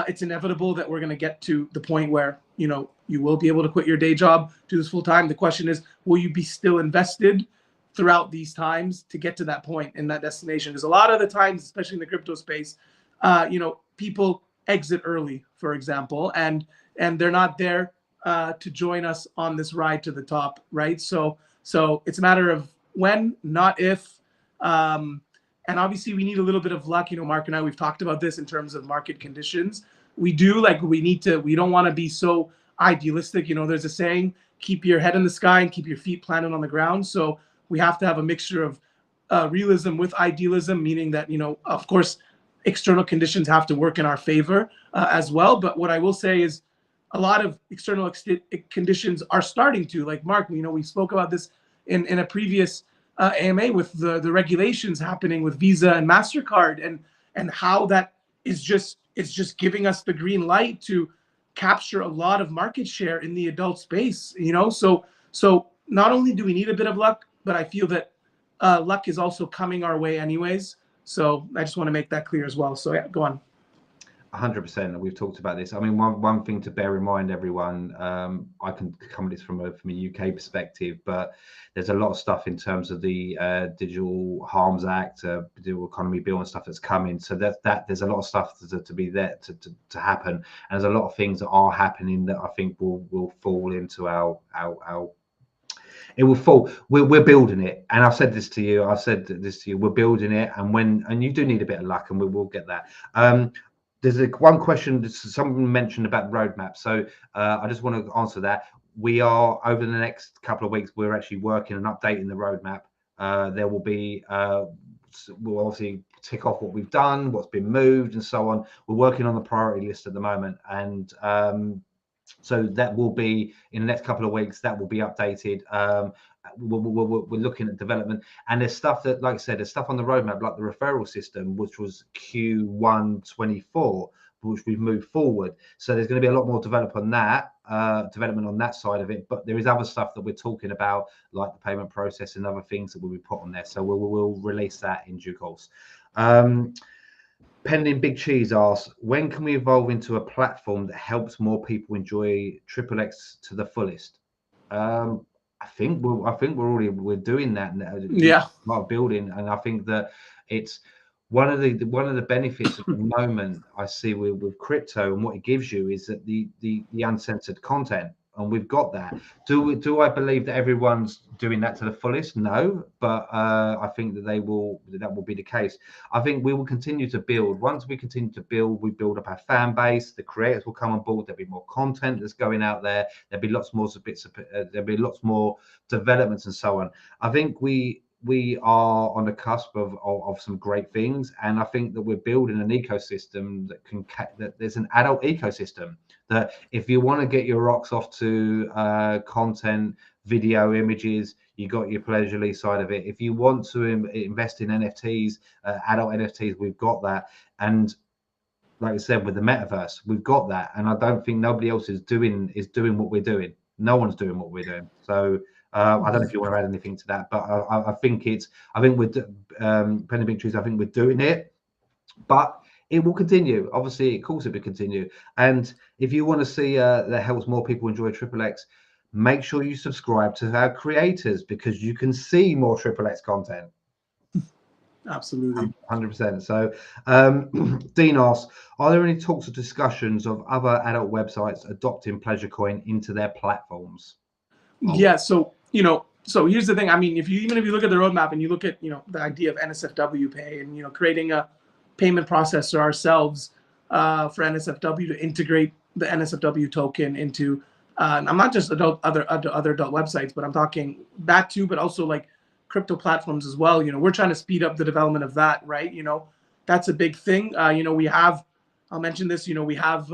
it's inevitable that we're going to get to the point where, you will be able to quit your day job, do this full time. The question is, will you be still invested throughout these times to get to that point in that destination? Because a lot of the times, especially in the crypto space, people exit early, for example, and they're not there to join us on this ride to the top, right? So it's a matter of when, not if. And obviously we need a little bit of luck. Mark and I, we've talked about this in terms of market conditions. We don't want to be so idealistic. There's a saying, keep your head in the sky and keep your feet planted on the ground. So we have to have a mixture of realism with idealism, meaning that, of course, external conditions have to work in our favor as well. But what I will say is a lot of external conditions are starting to, like Mark, we spoke about this in a previous AMA with the regulations happening with Visa and MasterCard and how that is just giving us the green light to capture a lot of market share in the adult space, so not only do we need a bit of luck, but I feel that luck is also coming our way anyways. So I just want to make that clear as well. So yeah, go on. 100%. We've talked about this. I mean, one thing to bear in mind, everyone, I can come at this from a UK perspective, but there's a lot of stuff in terms of the Digital Harms Act, Digital Economy Bill and stuff that's coming. So that there's a lot of stuff to be there to happen. And there's a lot of things that are happening that I think will fall into our it will fall. We're building it, and I've said this to you. We're building it, and you do need a bit of luck, and we'll get that. There's one question that someone mentioned about roadmap, so I just want to answer that. We are, over the next couple of weeks, we're actually working and updating the roadmap. There will be, we'll obviously tick off what we've done, what's been moved, and so on. We're working on the priority list at the moment, and so that will be in the next couple of weeks. That will be updated. We're looking at development, and there's stuff that, like I said, there's stuff on the roadmap, like the referral system, which was Q1 24, which we've moved forward. So there's going to be a lot more development on that side of it. But there is other stuff that we're talking about, like the payment process and other things that will be put on there. So we'll release that in due course. Pending Big Cheese asks, when can we evolve into a platform that helps more people enjoy XXX to the fullest? I think we're doing that now. Yeah, building, and I think that it's one of the benefits at the moment I see with crypto, and what it gives you is that the uncensored content. and we've got that. Do I believe that everyone's doing that to the fullest? No, but I think that that will be the case. I think we will continue to build. Once we continue to build, we build up our fan base. The creators will come on board. There'll be more content that's going out there. There'll be lots more bits of there'll be lots more developments and so on. I think we are on the cusp of some great things, and I think that we're building an ecosystem that there's an adult ecosystem that if you want to get your rocks off to content, video, images, you got your Pleasurely side of it. If you want to invest in NFTs, adult NFTs, we've got that. And like I said, with the metaverse, we've got that, and I don't think nobody else is doing what we're doing. No one's doing what we're doing. So I don't know if you want to add anything to that, but I think with Penny Big Trees, I think we're doing it, but it will continue. Obviously, of course, it will continue. And if you want to see that helps more people enjoy Triple X, make sure you subscribe to our creators, because you can see more Triple X content. Absolutely. 100%. So Dean asks, are there any talks or discussions of other adult websites adopting Pleasure Coin into their platforms? Yeah, so so here's the thing. I mean, even if you look at the roadmap and you look at the idea of NSFW Pay and creating a payment processor ourselves for NSFW to integrate the NSFW token into, I'm not just other adult websites, but I'm talking that too, but also like crypto platforms as well. We're trying to speed up the development of that, right? That's a big thing. We have, I'll mention this. We have.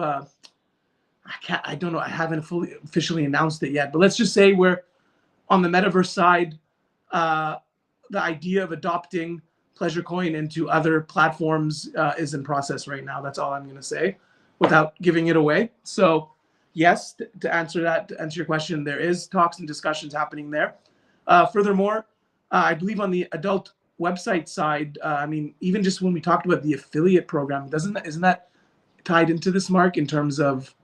I don't know. I haven't fully officially announced it yet, but let's just say we're on the metaverse side. The idea of adopting Pleasure Coin into other platforms is in process right now. That's all I'm going to say without giving it away. So yes, to answer your question, there is talks and discussions happening there. Furthermore, I believe on the adult website side, I mean, even just when we talked about the affiliate program, isn't that tied into this, Mark, in terms of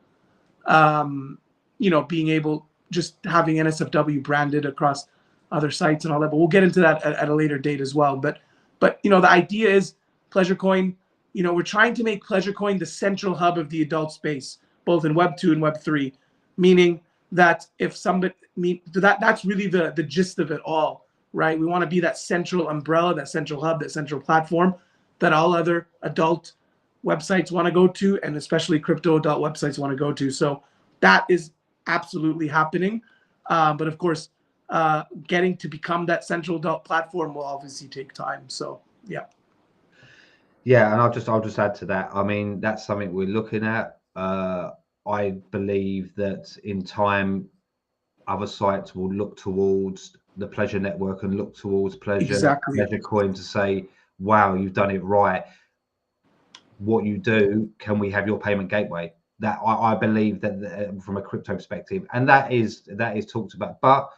being able, just having NSFW branded across other sites and all that, but we'll get into that at a later date as well. But the idea is Pleasure Coin, we're trying to make Pleasure Coin the central hub of the adult space, both in Web 2 and Web 3, meaning that if somebody, that's really the gist of it all, right? We want to be that central umbrella, that central hub, that central platform that all other adult websites want to go to, and especially crypto adult websites want to go to. So that is absolutely happening. But of course, getting to become that central adult platform will obviously take time. So yeah. Yeah, and I'll just add to that. I mean, that's something we're looking at. I believe that in time, other sites will look towards the Pleasure Network and look towards Pleasure Coin to say, wow, you've done it right. What you do, can we have your payment gateway? That I believe that from a crypto perspective, and that is talked about. But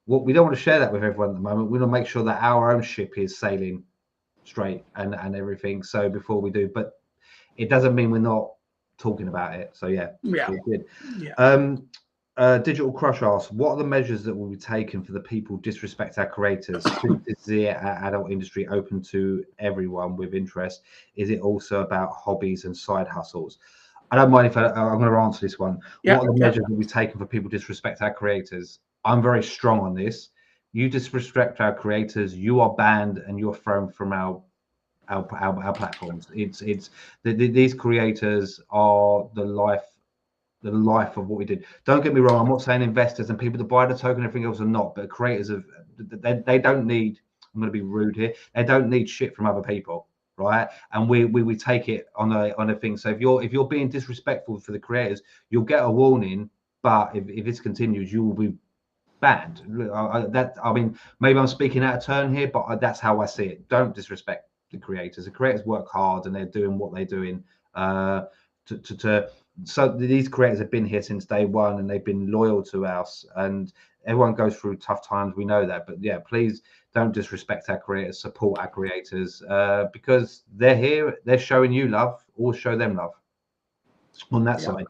what we don't want to share that with everyone at the moment. We want to make sure that our own ship is sailing straight and everything. So before we do, but it doesn't mean we're not talking about it. So yeah. Good. Yeah. Digital Crush asks, what are the measures that will be taken for the people who disrespect our creators? Is the adult industry open to everyone with interest? Is it also about hobbies and side hustles? I don't mind if I'm going to answer this one. What are the measures that will be taken for people who disrespect our creators? I'm very strong on this. You disrespect our creators, you are banned and you're thrown from our platforms. These creators are the life of what we did. Don't get me wrong, I'm not saying investors and people that buy the token and everything else are not, but creators of they don't need, I'm going to be rude here, they don't need shit from other people, right? And we take it on a thing. So if you're being disrespectful for the creators, you'll get a warning, but if this continues, you will be banned. I mean, maybe I'm speaking out of turn here, but that's how I see it. Don't disrespect the creators. The creators work hard and they're doing what they're doing so these creators have been here since day one and they've been loyal to us, and everyone goes through tough times, we know that, but yeah, please don't disrespect our creators, support our creators, because they're here, they're showing you love, always show them love on that side.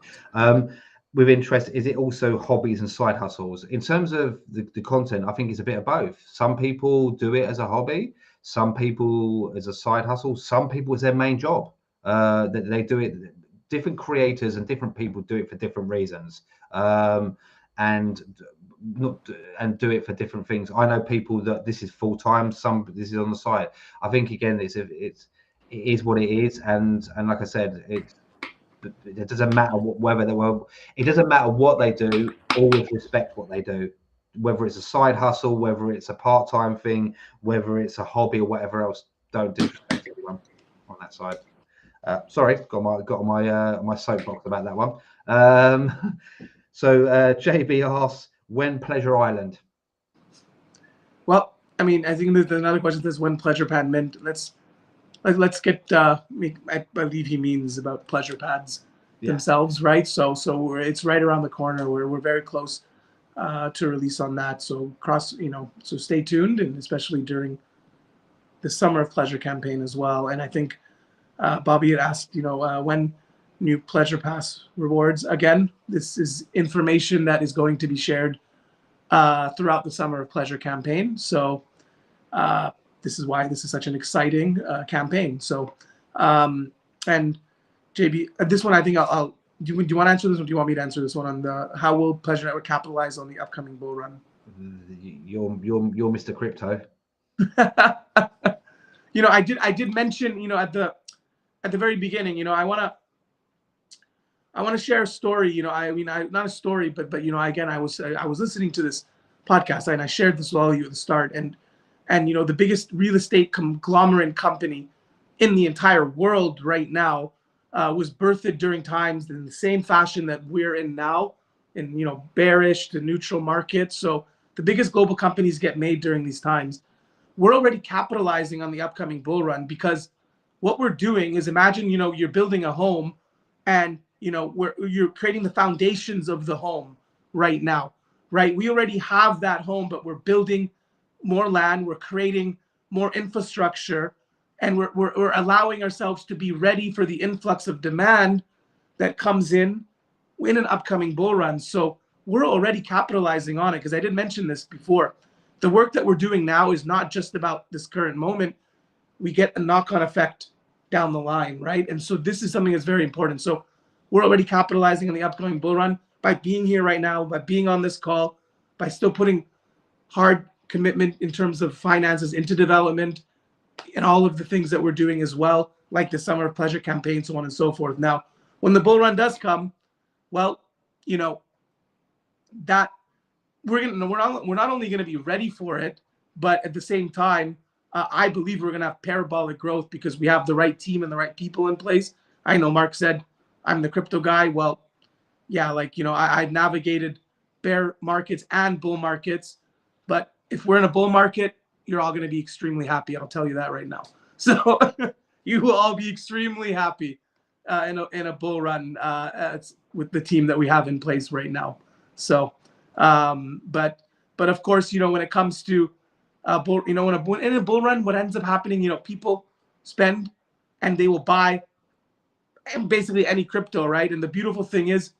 With interest, is it also hobbies and side hustles? In terms of the content, I think it's a bit of both. Some people do it as a hobby, some people as a side hustle, some people as their main job. That they do it, different creators and different people do it for different reasons. and not and do it for different things. I know people that this is full time. Some this is on the side. I think again, it is what it is, and like I said, it doesn't matter whether they well, it doesn't matter what they do. Always respect what they do, whether it's a side hustle, whether it's a part-time thing, whether it's a hobby or whatever else. Don't disrespect anyone on that side. Sorry, got my soapbox about that one. So JB asks, when Pleasure Island? Well, I mean, I think there's another question. This when Pleasure Pad meant. Let's get. I believe he means about pleasure pads themselves, right? So it's right around the corner. We're very close to release on that. So so stay tuned, and especially during the Summer of Pleasure campaign as well. And I think Bobby had asked, when new Pleasure Pass rewards. Again, this is information that is going to be shared throughout the Summer of Pleasure campaign. So this is why this is such an exciting campaign. So, and JB, this one I think I'll do. You want to answer this, or do you want me to answer this one on the how will Pleasure Network capitalize on the upcoming bull run? You're Mr. Crypto. I did mention, at the very beginning, I want to share a story. Not a story, but again, I was listening to this podcast and I shared this with all of you at the start, and the biggest real estate conglomerate company in the entire world right now was birthed during times in the same fashion that we're in now, in bearish to neutral markets. So the biggest global companies get made during these times. We're already capitalizing on the upcoming bull run, because what we're doing is, imagine you're building a home, and you're creating the foundations of the home right now, right? We already have that home, but we're building more land, we're creating more infrastructure, and we're allowing ourselves to be ready for the influx of demand that comes in an upcoming bull run. So we're already capitalizing on it, because I did mention this before. The work that we're doing now is not just about this current moment. We get a knock-on effect down the line, right? And so this is something that's very important. So we're already capitalizing on the upcoming bull run by being here right now, by being on this call, by still putting hard commitment in terms of finances into development and all of the things that we're doing as well, like the Summer of Pleasure campaign, so on and so forth. Now, when the bull run does come, well, that we're not only going to be ready for it, but at the same time, I believe we're going to have parabolic growth, because we have the right team and the right people in place. I know Mark said I'm the crypto guy. Well, yeah, I navigated bear markets and bull markets, but if we're in a bull market, you're all going to be extremely happy. I'll tell you that right now. So you will all be extremely happy in a bull run with the team that we have in place right now. So, but of course, when it comes to bull, in a bull run, what ends up happening, people spend and they will buy basically any crypto, right? And the beautiful thing is,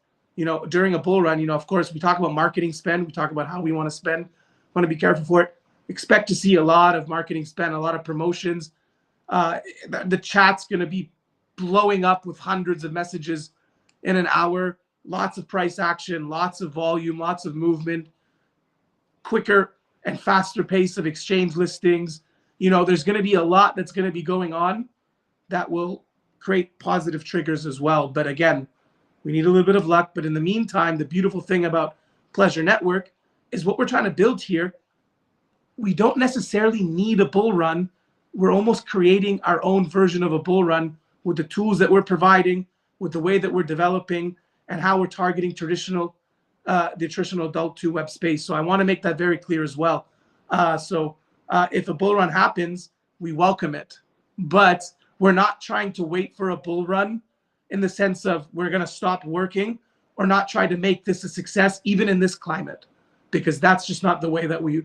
during a bull run, of course, we talk about marketing spend. We talk about how we want to spend. Want to be careful for it. Expect to see a lot of marketing spend, a lot of promotions. The chat's going to be blowing up with hundreds of messages in an hour. Lots of price action, lots of volume, lots of movement, quicker and faster pace of exchange listings. There's going to be a lot that's going to be going on that will create positive triggers as well. But again, we need a little bit of luck. But in the meantime, the beautiful thing about Pleasure Network is what we're trying to build here. We don't necessarily need a bull run. We're almost creating our own version of a bull run with the tools that we're providing, with the way that we're developing, and how we're targeting the traditional adult 2 web space. So I want to make that very clear as well. If a bull run happens, we welcome it. But we're not trying to wait for a bull run in the sense of we're going to stop working or not try to make this a success, even in this climate, because that's just not the way that we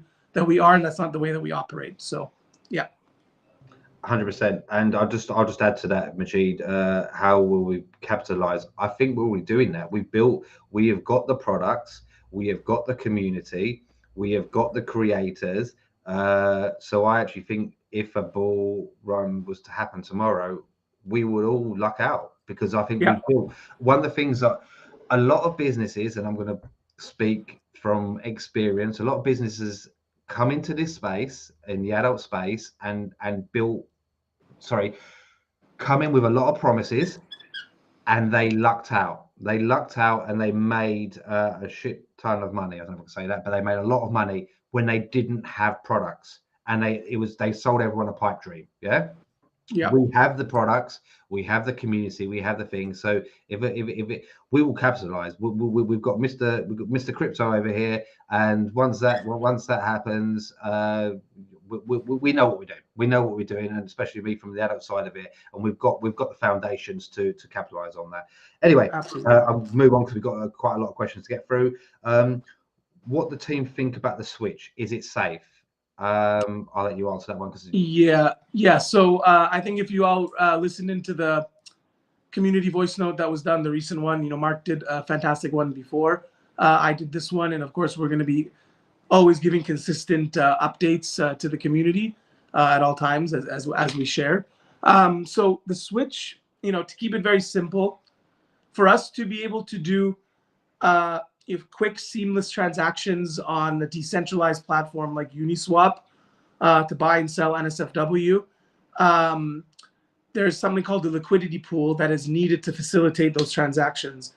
are, and that's not the way that we operate. So, yeah. 100%. And I'll just add to that, Majid. How will we capitalize? I think we're already doing that. We have got the products, we have got the community, we have got the creators. So I actually think if a bull run was to happen tomorrow, we would all luck out, because I think we built one of the things that a lot of businesses, and I'm going to speak from experience, a lot of businesses come into this space, in the adult space, and come in with a lot of promises, and they lucked out. They lucked out, and they made a shit ton of money. I don't know if I can say that, but they made a lot of money when they didn't have products, and they sold everyone a pipe dream. Yeah. Yeah. We have the products, we have the community, we have the things. So we will capitalize. We've got Mr. Crypto over here, and once that happens, we know what we're doing. We know what we're doing, and especially me from the adult side of it. And we've got the foundations to capitalize on that. Anyway, I'll move on because we've got quite a lot of questions to get through. What the team think about the switch? Is it safe? I'll let you answer that one. Yeah. So I think if you all listened into the community voice note that was done, the recent one, Mark did a fantastic one before. I did this one, and of course, we're going to be always giving consistent updates to the community at all times as we share. So the switch, to keep it very simple, for us to be able to do quick, seamless transactions on a decentralized platform like Uniswap to buy and sell NSFW, there's something called the liquidity pool that is needed to facilitate those transactions.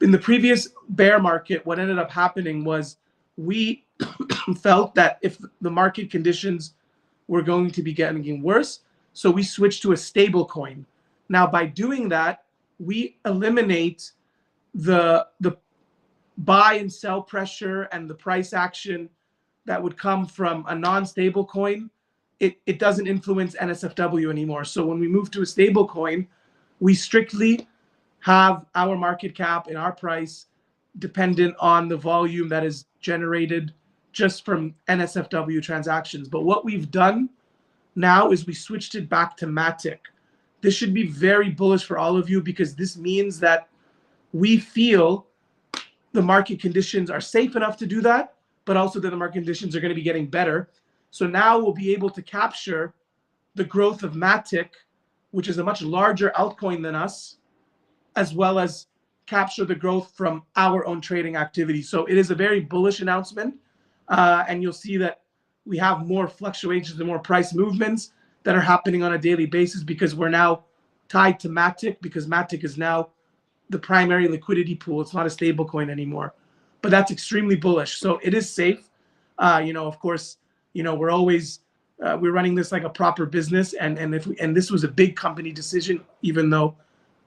In the previous bear market, what ended up happening was we felt that if the market conditions were going to be getting worse, so we switched to a stable coin. Now, by doing that, we eliminate the buy and sell pressure and the price action that would come from a non-stable coin. It doesn't influence NSFW anymore. So when we move to a stable coin, we strictly have our market cap and our price dependent on the volume that is generated just from NSFW transactions. But what we've done now is we switched it back to Matic. This should be very bullish for all of you, because this means that we feel the market conditions are safe enough to do that, but also that the market conditions are going to be getting better. So now we'll be able to capture the growth of Matic, which is a much larger altcoin than us, as well as capture the growth from our own trading activity. So it is a very bullish announcement. And you'll see that we have more fluctuations and more price movements that are happening on a daily basis, because we're now tied to Matic, because Matic is now the primary liquidity pool. It's not a stable coin anymore. But that's extremely bullish. So it is safe. Of course, we're always we're running this like a proper business, and this was a big company decision, even though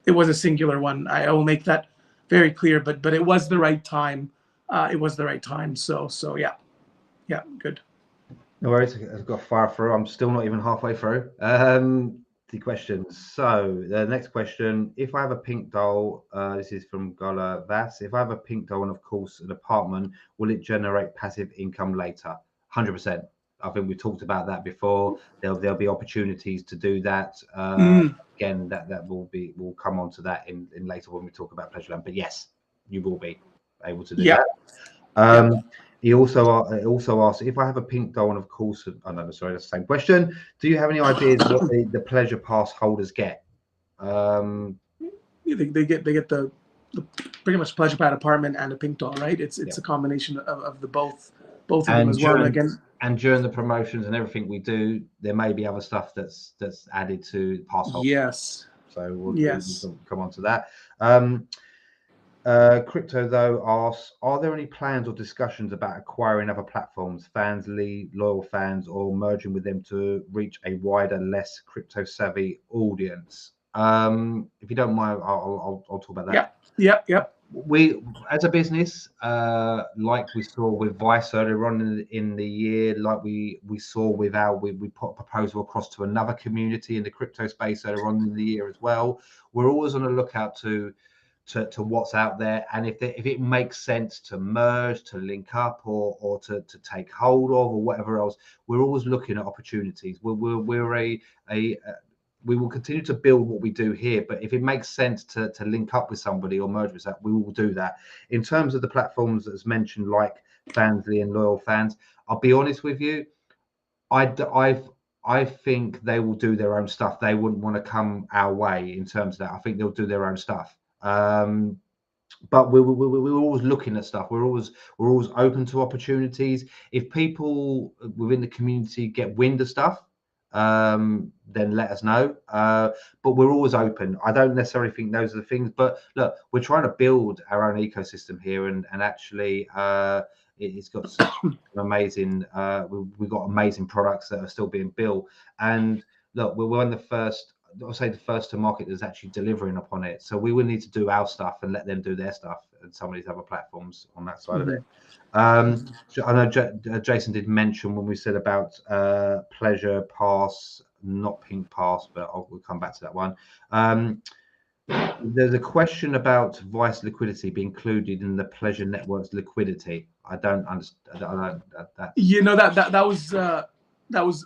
it was a singular one. I will make that very clear. But it was the right time. It was the right time. So yeah, good. No worries. I've got far through. I'm still not even halfway through. The questions. So the next question: if I have a pink doll, this is from Gola Vass. If I have a pink doll and of course an apartment, will it generate passive income later? 100%. I think we talked about that before. There'll be opportunities to do that. Again, that we'll come on to that in later when we talk about Pleasureland. But yes, you will be able to do that. He also asked, if I have a pink doll and of course, sorry, that's the same question. Do you have any ideas what the pleasure pass holders get? They get the pretty much pleasure pad apartment and a pink doll, right? It's a combination of the both of them as well. And during the promotions and everything we do, there may be other stuff that's added to pass holders. Yes. So we'll come on to that. Crypto though asks, are there any plans or discussions about acquiring other platforms, Fansly, loyal fans, or merging with them to reach a wider, less crypto savvy audience? If you don't mind, I'll talk about that. Yep. We, as a business, like we saw with Vice earlier on in the year, like we saw with we put a proposal across to another community in the crypto space earlier on in the year as well. We're always on the lookout to what's out there, and if it makes sense to merge, to link up, or to take hold of, or whatever else, we're always looking at opportunities. We will continue to build what we do here, but if it makes sense to link up with somebody or merge with that, we will do that. In terms of the platforms that's mentioned, like Fansly and Loyal Fans, I'll be honest with you, I think they will do their own stuff. They wouldn't want to come our way in terms of that. I think they'll do their own stuff. but we're always looking at stuff. We're always open to opportunities. If people within the community get wind of stuff, then let us know. But we're always open. I don't necessarily think those are the things, but look, we're trying to build our own ecosystem here, and actually, it's got such amazing. We've got amazing products that are still being built, and look, we're one of the first. I'll say the first to market that's actually delivering upon it. So we will need to do our stuff and let them do their stuff and some of these other platforms on that side of it. So I know Jason did mention when we said about Pleasure Pass, not Pink Pass, but we'll come back to that one. There's a question about Vice liquidity being included in the Pleasure Network's liquidity. I don't understand. You know, that was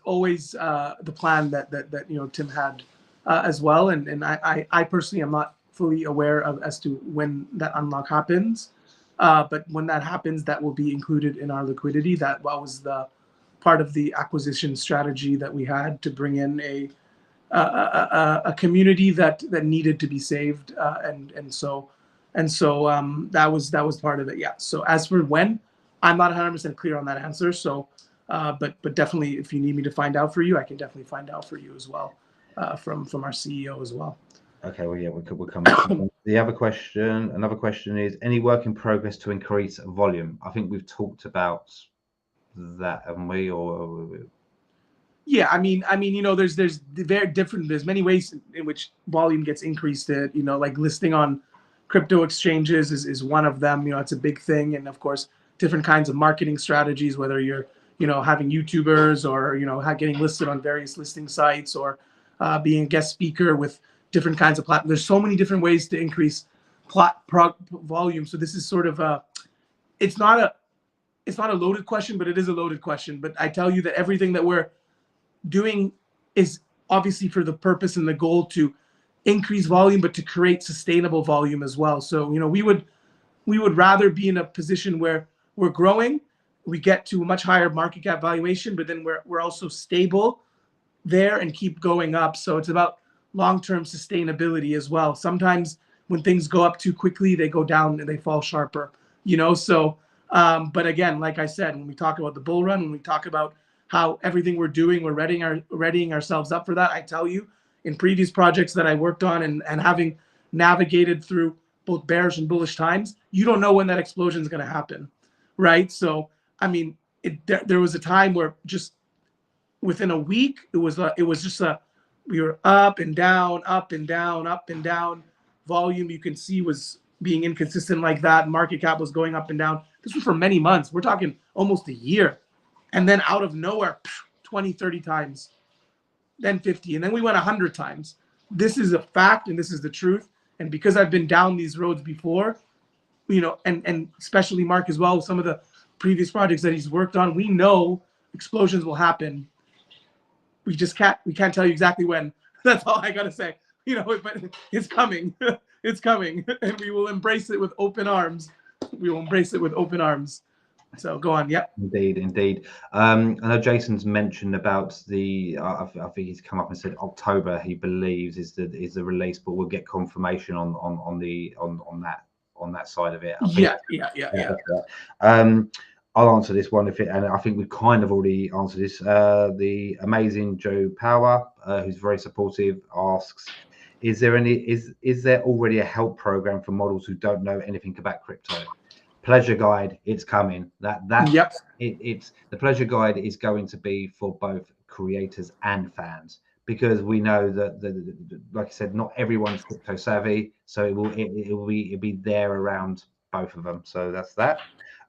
always the plan that you know Tim had as well, and I personally am not fully aware of as to when that unlock happens, but when that happens, that will be included in our liquidity. That was the part of the acquisition strategy that we had to bring in a community that needed to be saved, and so that was part of it. Yeah. So as for when, I'm not 100% clear on that answer. So, but definitely, if you need me to find out for you, I can definitely find out for you as well, from our CEO as well. Okay, well, yeah, we'll come back. The other question, another question is, any work in progress to increase volume? I think we've talked about that, haven't we? Or yeah, I mean, you know, there's very different. There's many ways in which volume gets increased. You know, like listing on crypto exchanges is one of them. You know, it's a big thing, and of course, different kinds of marketing strategies. Whether you're, you know, having YouTubers or you know, getting listed on various listing sites or being a guest speaker with different kinds of platforms. There's so many different ways to increase volume. So this is sort of it's not a loaded question, but it is a loaded question. But I tell you that everything that we're doing is obviously for the purpose and the goal to increase volume, but to create sustainable volume as well. So, you know, we would rather be in a position where we're growing, we get to a much higher market cap valuation, but then we're also stable there and keep going up. So it's about long-term sustainability as well. Sometimes when things go up too quickly, they go down and they fall sharper, you know? So, but again, like I said, when we talk about the bull run, when we talk about how everything we're doing, we're readying ourselves up for that. I tell you, in previous projects that I worked on and having navigated through both bearish and bullish times, you don't know when that explosion is going to happen, right? So, I mean, there was a time where just within a week, it was just we were up and down, up and down, up and down. Volume you can see was being inconsistent like that. Market cap was going up and down. This was for many months. We're talking almost a year. And then out of nowhere, 20, 30 times, then 50, and then we went 100 times. This is a fact, and this is the truth. And because I've been down these roads before, you know, and especially Mark as well, some of the previous projects that he's worked on, we know explosions will happen. We can't tell you exactly when. That's all I gotta say. You know, but it's coming. It's coming, and we will embrace it with open arms. We will embrace it with open arms. So go on. Yep. Indeed. I know Jason's mentioned about the. I think he's come up and said October. He believes is the release, but we'll get confirmation on that side of it. Yeah. I'll answer this one and I think we've kind of already answered this. The amazing Joe Power, who's very supportive, asks, is there already a help program for models who don't know anything about crypto? Pleasure guide, it's coming. Yep. It's the pleasure guide is going to be for both creators and fans, because we know that like I said, not everyone's crypto savvy, so it will be there around both of them. So that's that.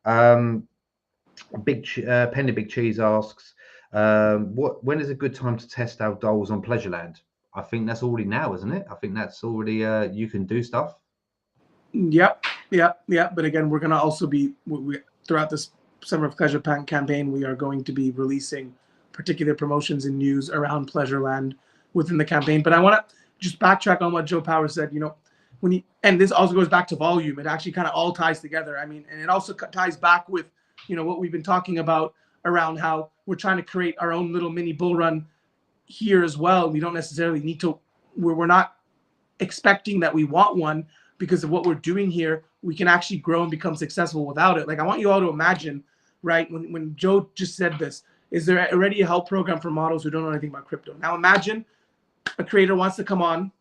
Penny Big Cheese asks, when is a good time to test our dolls on Pleasureland? I think that's already now, isn't it? I think that's already you can do stuff. Yep. But again, we're going to also be throughout this Summer of Pleasure campaign, we are going to be releasing particular promotions and news around Pleasureland within the campaign. But I want to just backtrack on what Joe Power said. You know, and this also goes back to volume. It actually kind of all ties together. I mean, and it also ties back with, you know, what we've been talking about around how we're trying to create our own little mini bull run here as well. We don't necessarily need to. We're not expecting that we want one because of what we're doing here. we can actually grow and become successful without it. Like, I want you all to imagine, right, when Joe just said this, is there already a help program for models who don't know anything about crypto? Now imagine a creator wants to come on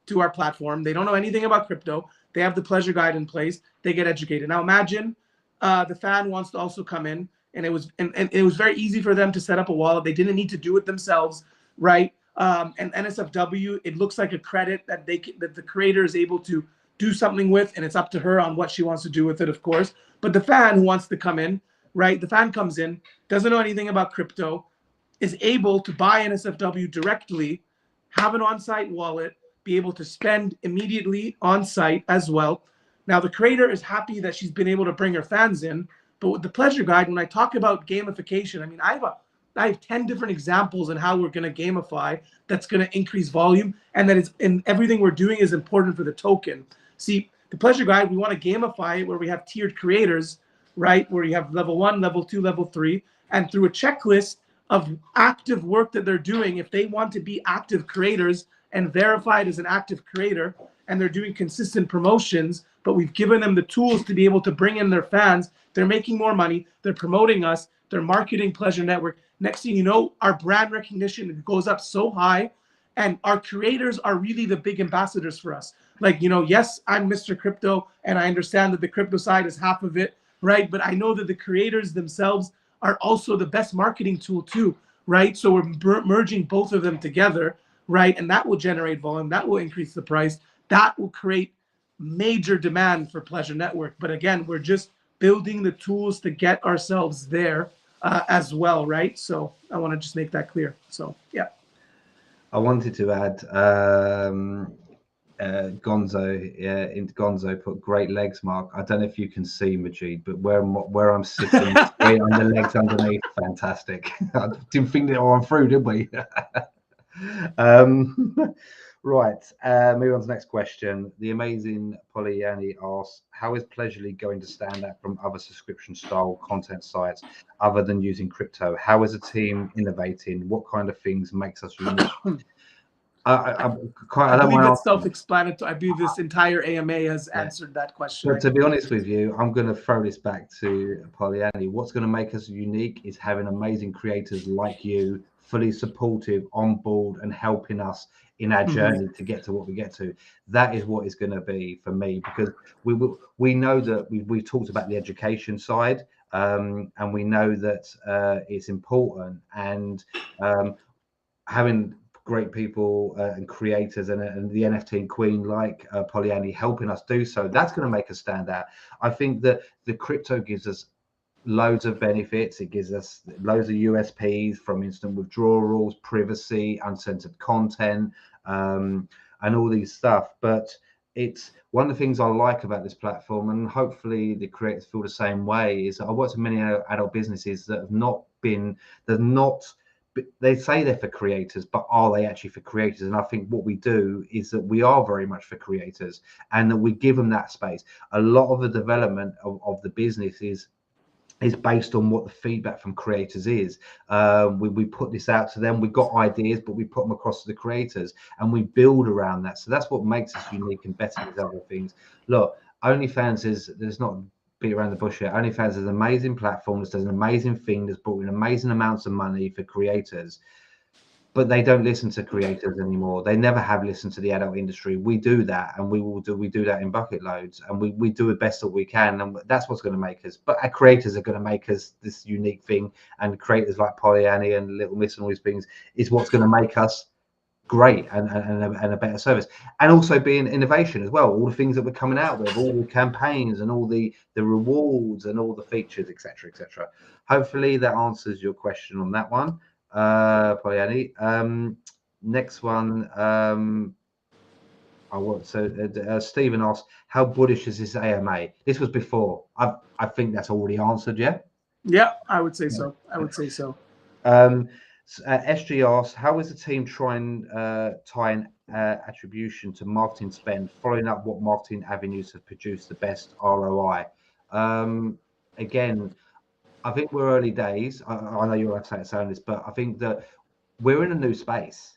to our platform. They don't know anything about crypto. They have the pleasure guide in place. They get educated. Now imagine the fan wants to also come in, and it was very easy for them to set up a wallet. They didn't need to do it themselves, right? And NSFW, it looks like a credit that that the creator is able to do something with, and it's up to her on what she wants to do with it, of course. But the fan who wants to come in, right? The fan comes in, doesn't know anything about crypto, is able to buy NSFW directly, have an on-site wallet, be able to spend immediately on site as well. Now, the creator is happy that she's been able to bring her fans in, but with the pleasure guide, when I talk about gamification, I mean, I have 10 different examples on how we're going to gamify that's going to increase volume, and that it's, and everything we're doing is important for the token. See, the pleasure guide, we want to gamify it where we have tiered creators, right? Where you have level 1, level 2, level 3, and through a checklist of active work that they're doing, if they want to be active creators and verified as an active creator, and they're doing consistent promotions, but we've given them the tools to be able to bring in their fans, they're making more money, they're promoting us, they're marketing Pleasure Network. Next thing you know, our brand recognition goes up so high, and our creators are really the big ambassadors for us. Like, you know, yes, I'm Mr. Crypto, and I understand that the crypto side is half of it, right? But I know that the creators themselves are also the best marketing tool too, right? So we're merging both of them together, right? And that will generate volume, that will increase the price, that will create major demand for Pleasure Network. But again, we're just building the tools to get ourselves there as well, right? So I want to just make that clear. So yeah. I wanted to add Gonzo put great legs, Mark. I don't know if you can see, Majid, but where I'm sitting, straight on the legs underneath, fantastic. I didn't think that I'm through, did we? Right, moving on to the next question. The amazing Polyani asks, how is Pleasurely going to stand out from other subscription style content sites other than using crypto? How is the team innovating? What kind of things makes us unique? I believe it's self-explanatory. I believe this entire AMA has answered that question. But to be honest with you, I'm going to throw this back to Polyani. What's going to make us unique is having amazing creators like you, fully supportive, on board, and helping us in our journey to get to what we get to. That is what is going to be for me, because we know that we've talked about the education side, and we know that it's important, and having great people and creators and the NFT queen like Polyani helping us do so, that's going to make us stand out. I think that the crypto gives us loads of benefits. It gives us loads of USPs, from instant withdrawals, privacy, uncensored content, and all these stuff. But it's one of the things I like about this platform, and hopefully the creators feel the same way, is I work with many adult businesses that have not been, they say they're for creators, but are they actually for creators? And I think what we do is that we are very much for creators, and that we give them that space. A lot of the development of the business is based on what the feedback from creators is. We put this out to them. We've got ideas, but we put them across to the creators, and we build around that. So that's what makes us unique and better than other things. Look, OnlyFans there's not beat around the bush here. OnlyFans is an amazing platform that does an amazing thing, that's brought in amazing amounts of money for creators, but they don't listen to creators anymore. They never have listened to the adult industry. We do that, and we do that in bucket loads, and we do the best that we can, and that's what's going to make us. But our creators are going to make us this unique thing, and creators like Polyani and Little Miss and all these things is what's going to make us great and a better service, and also being innovation as well. All the things that we're coming out with, all the campaigns and all the rewards and all the features, etc., etc. Hopefully that answers your question on that one, Polyani. Next one, Stephen asked, how bullish is this AMA? This was before. I think that's already answered. Yeah, I would say so. I would say so. SG asks, how is the team trying tying attribution to marketing spend, following up what marketing avenues have produced the best ROI? Again, I think we're early days. I know you're saying this, but I think that we're in a new space.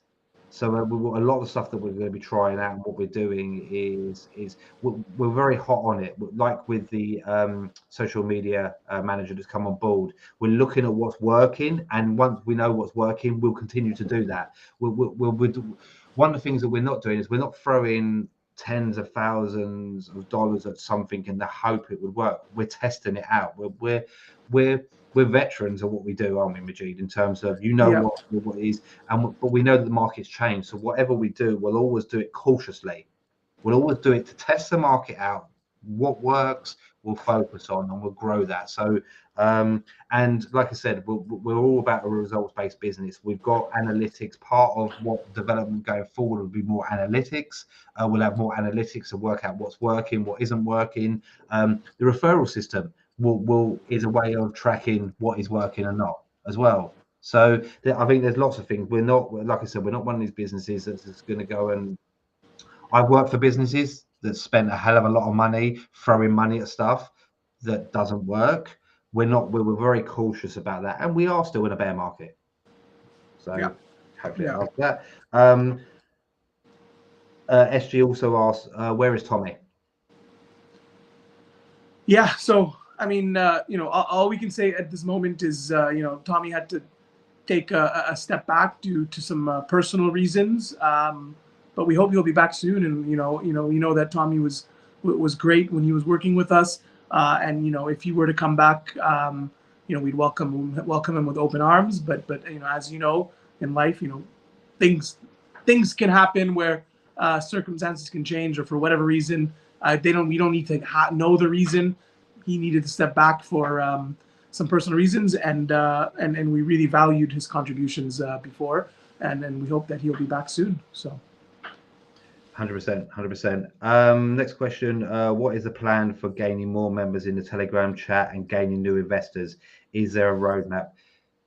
So a lot of the stuff that we're going to be trying out and what we're doing is we're very hot on it. Like with the social media manager that's come on board, we're looking at what's working, and once we know what's working, we'll continue to do that. One of the things that we're not doing is we're not throwing tens of thousands of dollars at something in the hope it would work. We're testing it out. We're veterans of what we do, aren't we, Majid? In terms of Yeah. what is, but we know that the market's changed. So whatever we do, we'll always do it cautiously. We'll always do it to test the market out. What works, we'll focus on, and we'll grow that. So, and like I said, we're all about a results-based business. We've got analytics. Part of what development going forward will be more analytics. We'll have more analytics to work out what's working, what isn't working. The referral system is a way of tracking what is working and not as well. So I think there's lots of things. We're not, like I said, we're not one of these businesses that's just going to go and. I've worked for businesses that spent a hell of a lot of money throwing money at stuff that doesn't work. We're very cautious about that, and we are still in a bear market. So hopefully that answers that. SG also asked, where is Tommy? Yeah, so I mean, all we can say at this moment is, Tommy had to take a step back due to some personal reasons. But we hope he'll be back soon. And we know that Tommy was great when he was working with us. And if he were to come back, we'd welcome him with open arms. But as you know, in life, things can happen where circumstances can change, or for whatever reason, we don't need to know the reason. He needed to step back for some personal reasons, and we really valued his contributions before, and we hope that he'll be back soon. So. 100%. Next question. What is the plan for gaining more members in the Telegram chat and gaining new investors? Is there a roadmap?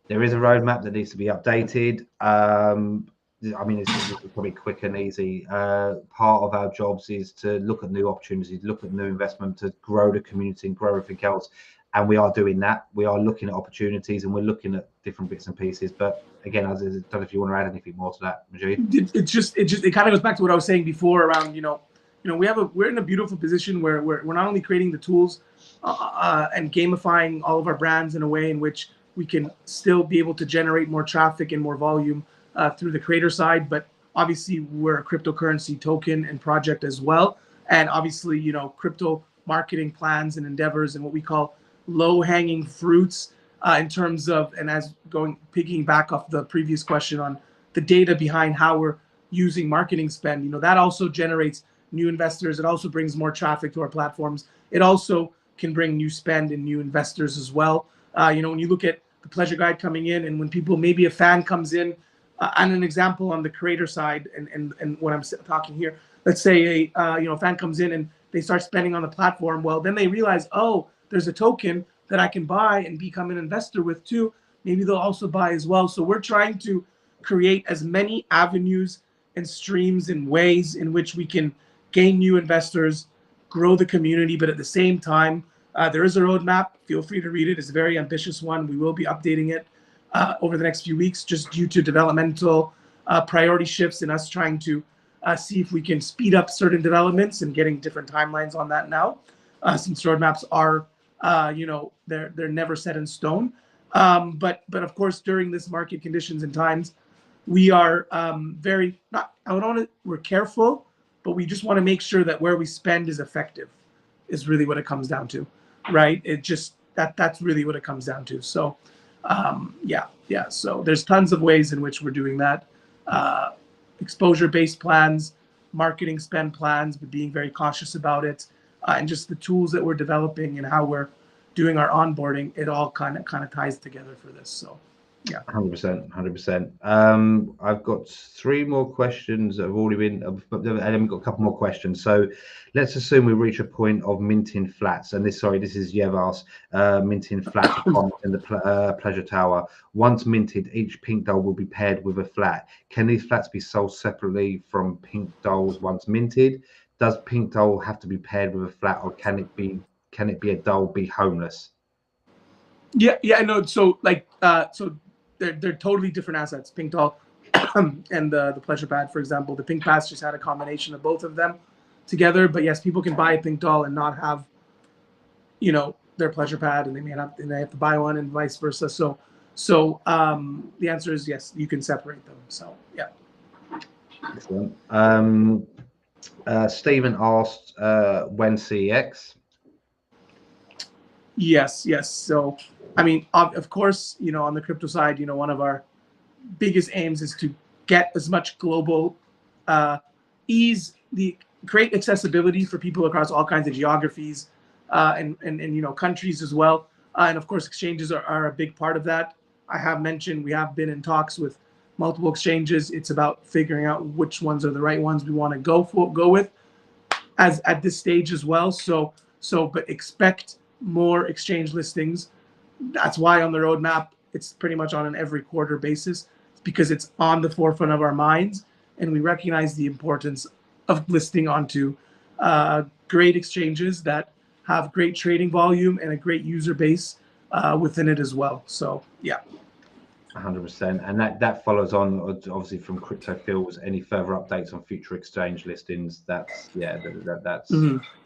There is a roadmap that needs to be updated. I mean, it's probably quick and easy. Part of our jobs is to look at new opportunities, look at new investment, to grow the community and grow everything else. And we are doing that. We are looking at opportunities, and we're looking at different bits and pieces. But again, I don't know if you want to add anything more to that, Majid. It kind of goes back to what I was saying before around, we're in a beautiful position where we're not only creating the tools and gamifying all of our brands in a way in which we can still be able to generate more traffic and more volume through the creator side, but obviously we're a cryptocurrency token and project as well. And obviously, crypto marketing plans and endeavors and what we call low-hanging fruits in terms of, and picking back off the previous question on the data behind how we're using marketing spend, that also generates new investors. It also brings more traffic to our platforms. It also can bring new spend and new investors as well. When you look at the pleasure guide coming in, and when maybe a fan comes in, and an example on the creator side, and what I'm talking here, let's say a fan comes in and they start spending on the platform. Well, then they realize, oh, there's a token that I can buy and become an investor with too. Maybe they'll also buy as well. So we're trying to create as many avenues and streams and ways in which we can gain new investors, grow the community, but at the same time, there is a roadmap. Feel free to read it. It's a very ambitious one. We will be updating it over the next few weeks, just due to developmental priority shifts and us trying to see if we can speed up certain developments and getting different timelines on that now, since roadmaps are, they're never set in stone. But of course, during this market conditions and times, we are we're careful, but we just want to make sure that where we spend is effective, is really what it comes down to, right? That's really what it comes down to. So, so there's tons of ways in which we're doing that. Exposure-based plans, marketing spend plans, but being very cautious about it, and just the tools that we're developing and how we're doing our onboarding. It all kind of ties together for this. So, yeah. 100%. I've got 3 more questions that have already been, and then we've got a couple more questions. So let's assume we reach a point of minting flats. And this is Yevas, minting flats in the Pleasure Tower. Once minted, each pink doll will be paired with a flat. Can these flats be sold separately from pink dolls once minted? Does pink doll have to be paired with a flat, or can it be a doll be homeless? Yeah, no. So they're totally different assets. Pink doll and the pleasure pad, for example. The pink pass just had a combination of both of them together. But yes, people can buy a pink doll and not have, their pleasure pad, and they have to buy one, and vice versa. So the answer is yes, you can separate them. So yeah. Excellent. Stephen asked when CEX. Yes. So, I mean, of course, on the crypto side, one of our biggest aims is to get as much global ease, the great accessibility for people across all kinds of geographies and countries as well. And of course, exchanges are a big part of that. I have mentioned we have been in talks with multiple exchanges. It's about figuring out which ones are the right ones we want to go with as at this stage as well. But expect more exchange listings. That's why on the roadmap, it's pretty much on an every quarter basis, because it's on the forefront of our minds, and we recognize the importance of listing onto great exchanges that have great trading volume and a great user base within it as well. So yeah. 100%, and that follows on obviously from Crypto Phil's any further updates on future exchange listings. That's that's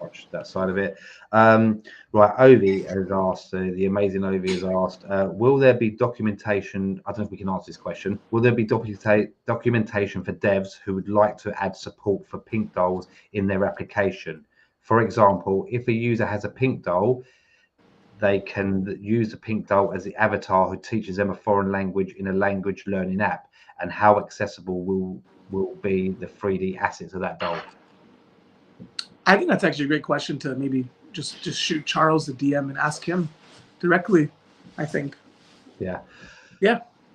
watch that side of it. Right, Ovi has asked, the amazing Ovi has asked, will there be documentation? I don't know if we can answer this question. Will there be documentation for devs who would like to add support for pink dolls in their application? For example, if a user has a pink doll, they can use the pink doll as the avatar who teaches them a foreign language in a language learning app, and how accessible will be the 3D assets of that doll? I think that's actually a great question to maybe just shoot Charles the DM and ask him directly, I think. Yeah.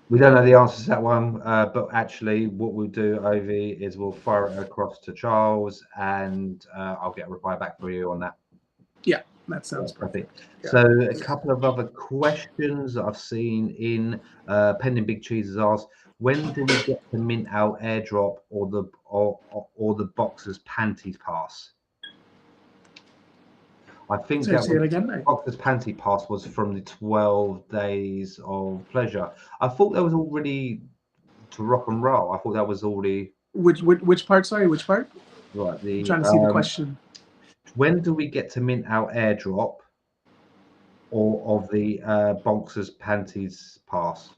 We don't know the answer to that one, but actually what we'll do, Ovi, is we'll fire it across to Charles, and I'll get a reply back for you on that. Yeah, that sounds perfect. Yeah. So a couple of other questions that I've seen in Pending Big Cheese has asked, when do we get the mint out airdrop or the boxer's panties pass? I think that was boxer's panty pass was from the 12 days of pleasure. I thought that was already to rock and roll. I thought that was already which part? Sorry, which part? Right, I'm trying to see the question. When do we get to mint our airdrop or of the boxer's panties pass?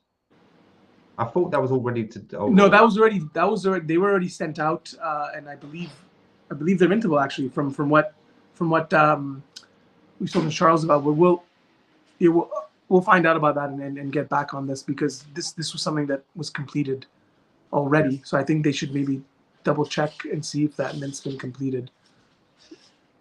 I thought that was already No, that was already they were already sent out, and I believe they're mintable actually from what we spoke to Charles about. But we'll find out about that and get back on this, because this was something that was completed already. So I think they should maybe double check and see if that mint's been completed.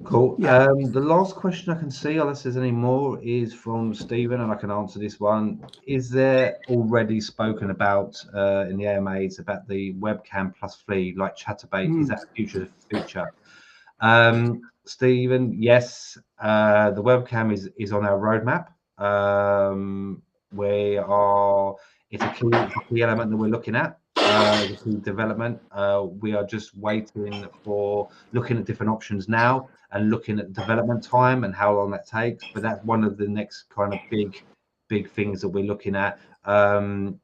Cool. Yeah. The last question I can see, unless there's any more, is from Stephen, and I can answer this one. Is there already spoken about in the AMAs about the webcam plus flee like Chatterbait? Is that a future feature? Stephen, yes. The webcam is on our roadmap. It's a key element that we're looking at. Development. We are just waiting for looking at different options now and looking at development time and how long that takes. But that's one of the next kind of big things that we're looking at. And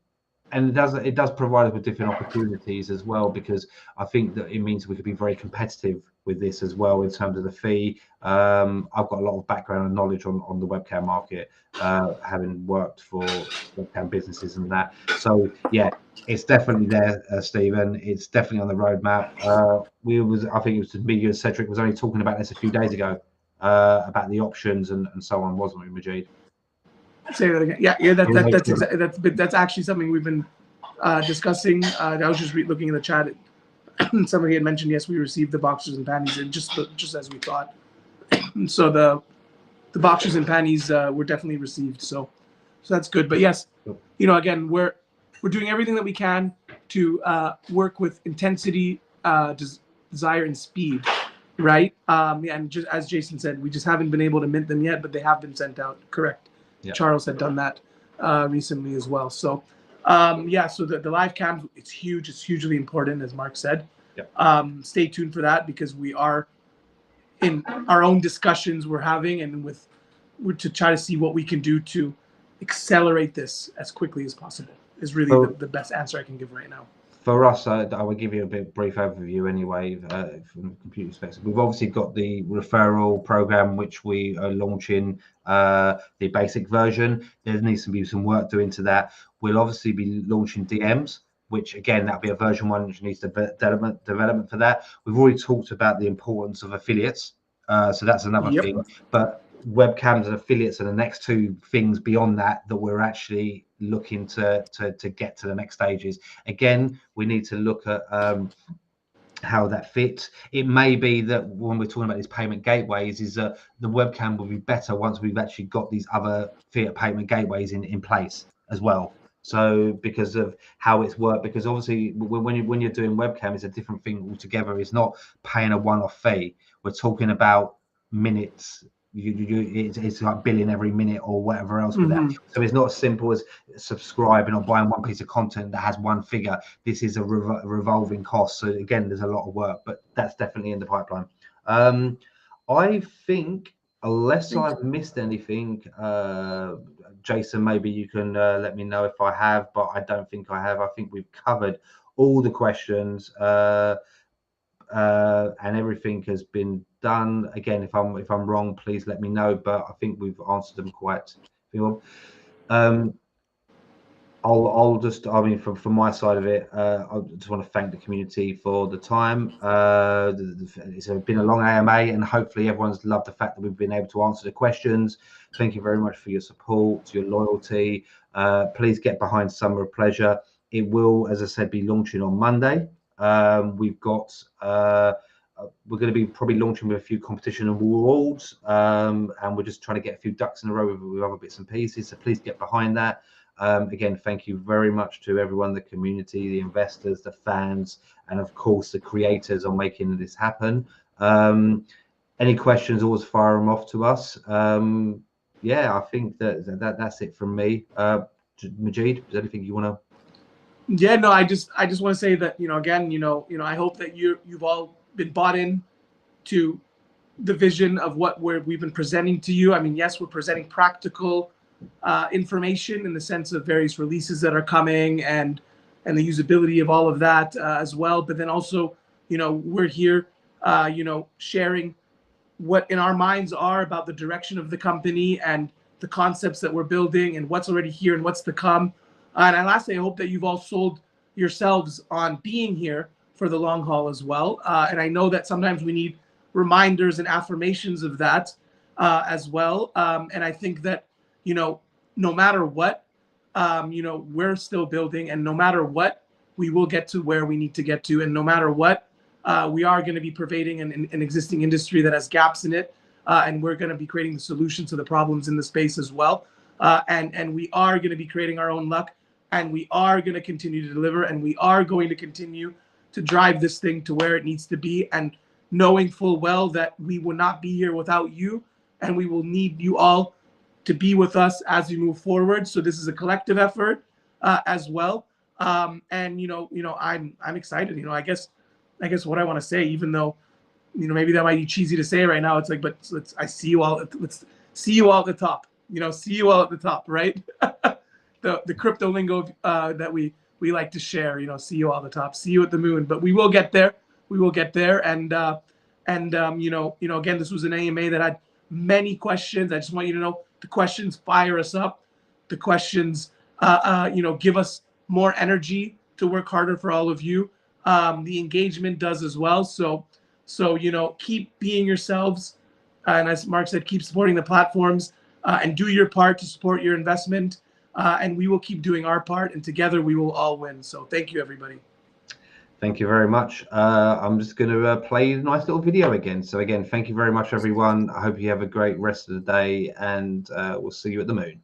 it does provide us with different opportunities as well, because I think that it means we could be very competitive with this as well in terms of the fee. I've got a lot of background and knowledge on the webcam market, having worked for webcam businesses and that. So yeah, it's definitely there, Stephen. It's definitely on the roadmap. I think it was me and Cedric was only talking about this a few days ago, about the options and so on, wasn't we, Majid? Say that again. Yeah. That's actually something we've been discussing. I was just looking in the chat. Somebody had mentioned, yes, we received the boxers and panties, and just as we thought. So the boxers and panties were definitely received. So that's good. But yes, again, we're doing everything that we can to work with intensity, desire, and speed, right? And just as Jason said, we just haven't been able to mint them yet, but they have been sent out. Correct. Yeah. Charles had done that recently as well. So so the live cams, it's huge. It's hugely important, as Mark said. Yeah. Stay tuned for that, because we are in our own discussions we're having, and we're to try to see what we can do to accelerate this as quickly as possible. Is really the best answer I can give right now. For us, I will give you a bit brief overview anyway from the computer perspective. We've obviously got the referral program, which we are launching the basic version. There needs to be some work doing to that. We'll obviously be launching DMs, which again, that'll be a version 1 which needs development for that. We've already talked about the importance of affiliates, so that's another Yep. thing. But webcams and affiliates are the next 2 things beyond that we're actually looking to get to the next stages. Again, we need to look at how that fits. It may be that when we're talking about these payment gateways, is that the webcam will be better once we've actually got these other fiat payment gateways in place as well. So because of how it's worked, because obviously when you're doing webcam, it's a different thing altogether. It's not paying a one-off fee. We're talking about minutes. It's like billing every minute or whatever else with that. So it's not as simple as subscribing or buying one piece of content that has one figure. This is a revolving cost. So again, there's a lot of work, but that's definitely in the pipeline. I think, unless I've missed anything, Jason, maybe you can let me know if I have, but I don't think I have. I think we've covered all the questions. And everything has been done. Again, if I'm wrong, please let me know. But I think we've answered them quite well. I'll just, I mean, from my side of it, I just want to thank the community for the time. It's been a long AMA, and hopefully everyone's loved the fact that we've been able to answer the questions. Thank you very much for your support, your loyalty. Please get behind Summer of Pleasure. It will, as I said, be launching on Monday. We've got we're going to be probably launching with a few competition awards, and we're just trying to get a few ducks in a row with other bits and pieces. So please get behind that. Again, thank you very much to everyone, the community, the investors, the fans, and of course the creators on making this happen. Any questions, always fire them off to us. Yeah, I think that's it from me. Majid, is there anything you want to? Yeah, no, I just want to say that, again, I hope that you've all been bought in to the vision of what we've been presenting to you. I mean, yes, we're presenting practical information in the sense of various releases that are coming and the usability of all of that as well. But then also, we're here, sharing what in our minds are about the direction of the company and the concepts that we're building and what's already here and what's to come. And lastly, I hope that you've all sold yourselves on being here for the long haul as well. And I know that sometimes we need reminders and affirmations of that as well. And I think that, no matter what, we're still building, and no matter what, we will get to where we need to get to. And no matter what, we are going to be pervading an existing industry that has gaps in it. And we're going to be creating the solution to the problems in the space as well. And we are going to be creating our own luck, and we are going to continue to deliver, and we are going to continue to drive this thing to where it needs to be, and knowing full well that we will not be here without you, and we will need you all to be with us as we move forward. So this is a collective effort as well. And I'm excited. I guess what I want to say, even though maybe that might be cheesy to say right now, it's like, but I see you all. Let's see you all at the top. See you all at the top, right? the crypto lingo that we like to share. See you all at the top. See you at the moon. But we will get there. We will get there. And again, this was an AMA that had many questions. I just want you to know the questions fire us up. The questions, give us more energy to work harder for all of you. The engagement does as well. So keep being yourselves. And as Mark said, keep supporting the platforms and do your part to support your investment. And we will keep doing our part, and together we will all win. So thank you, everybody. Thank you very much. I'm just going to play a nice little video again. So again, thank you very much, everyone. I hope you have a great rest of the day, and we'll see you at the moon.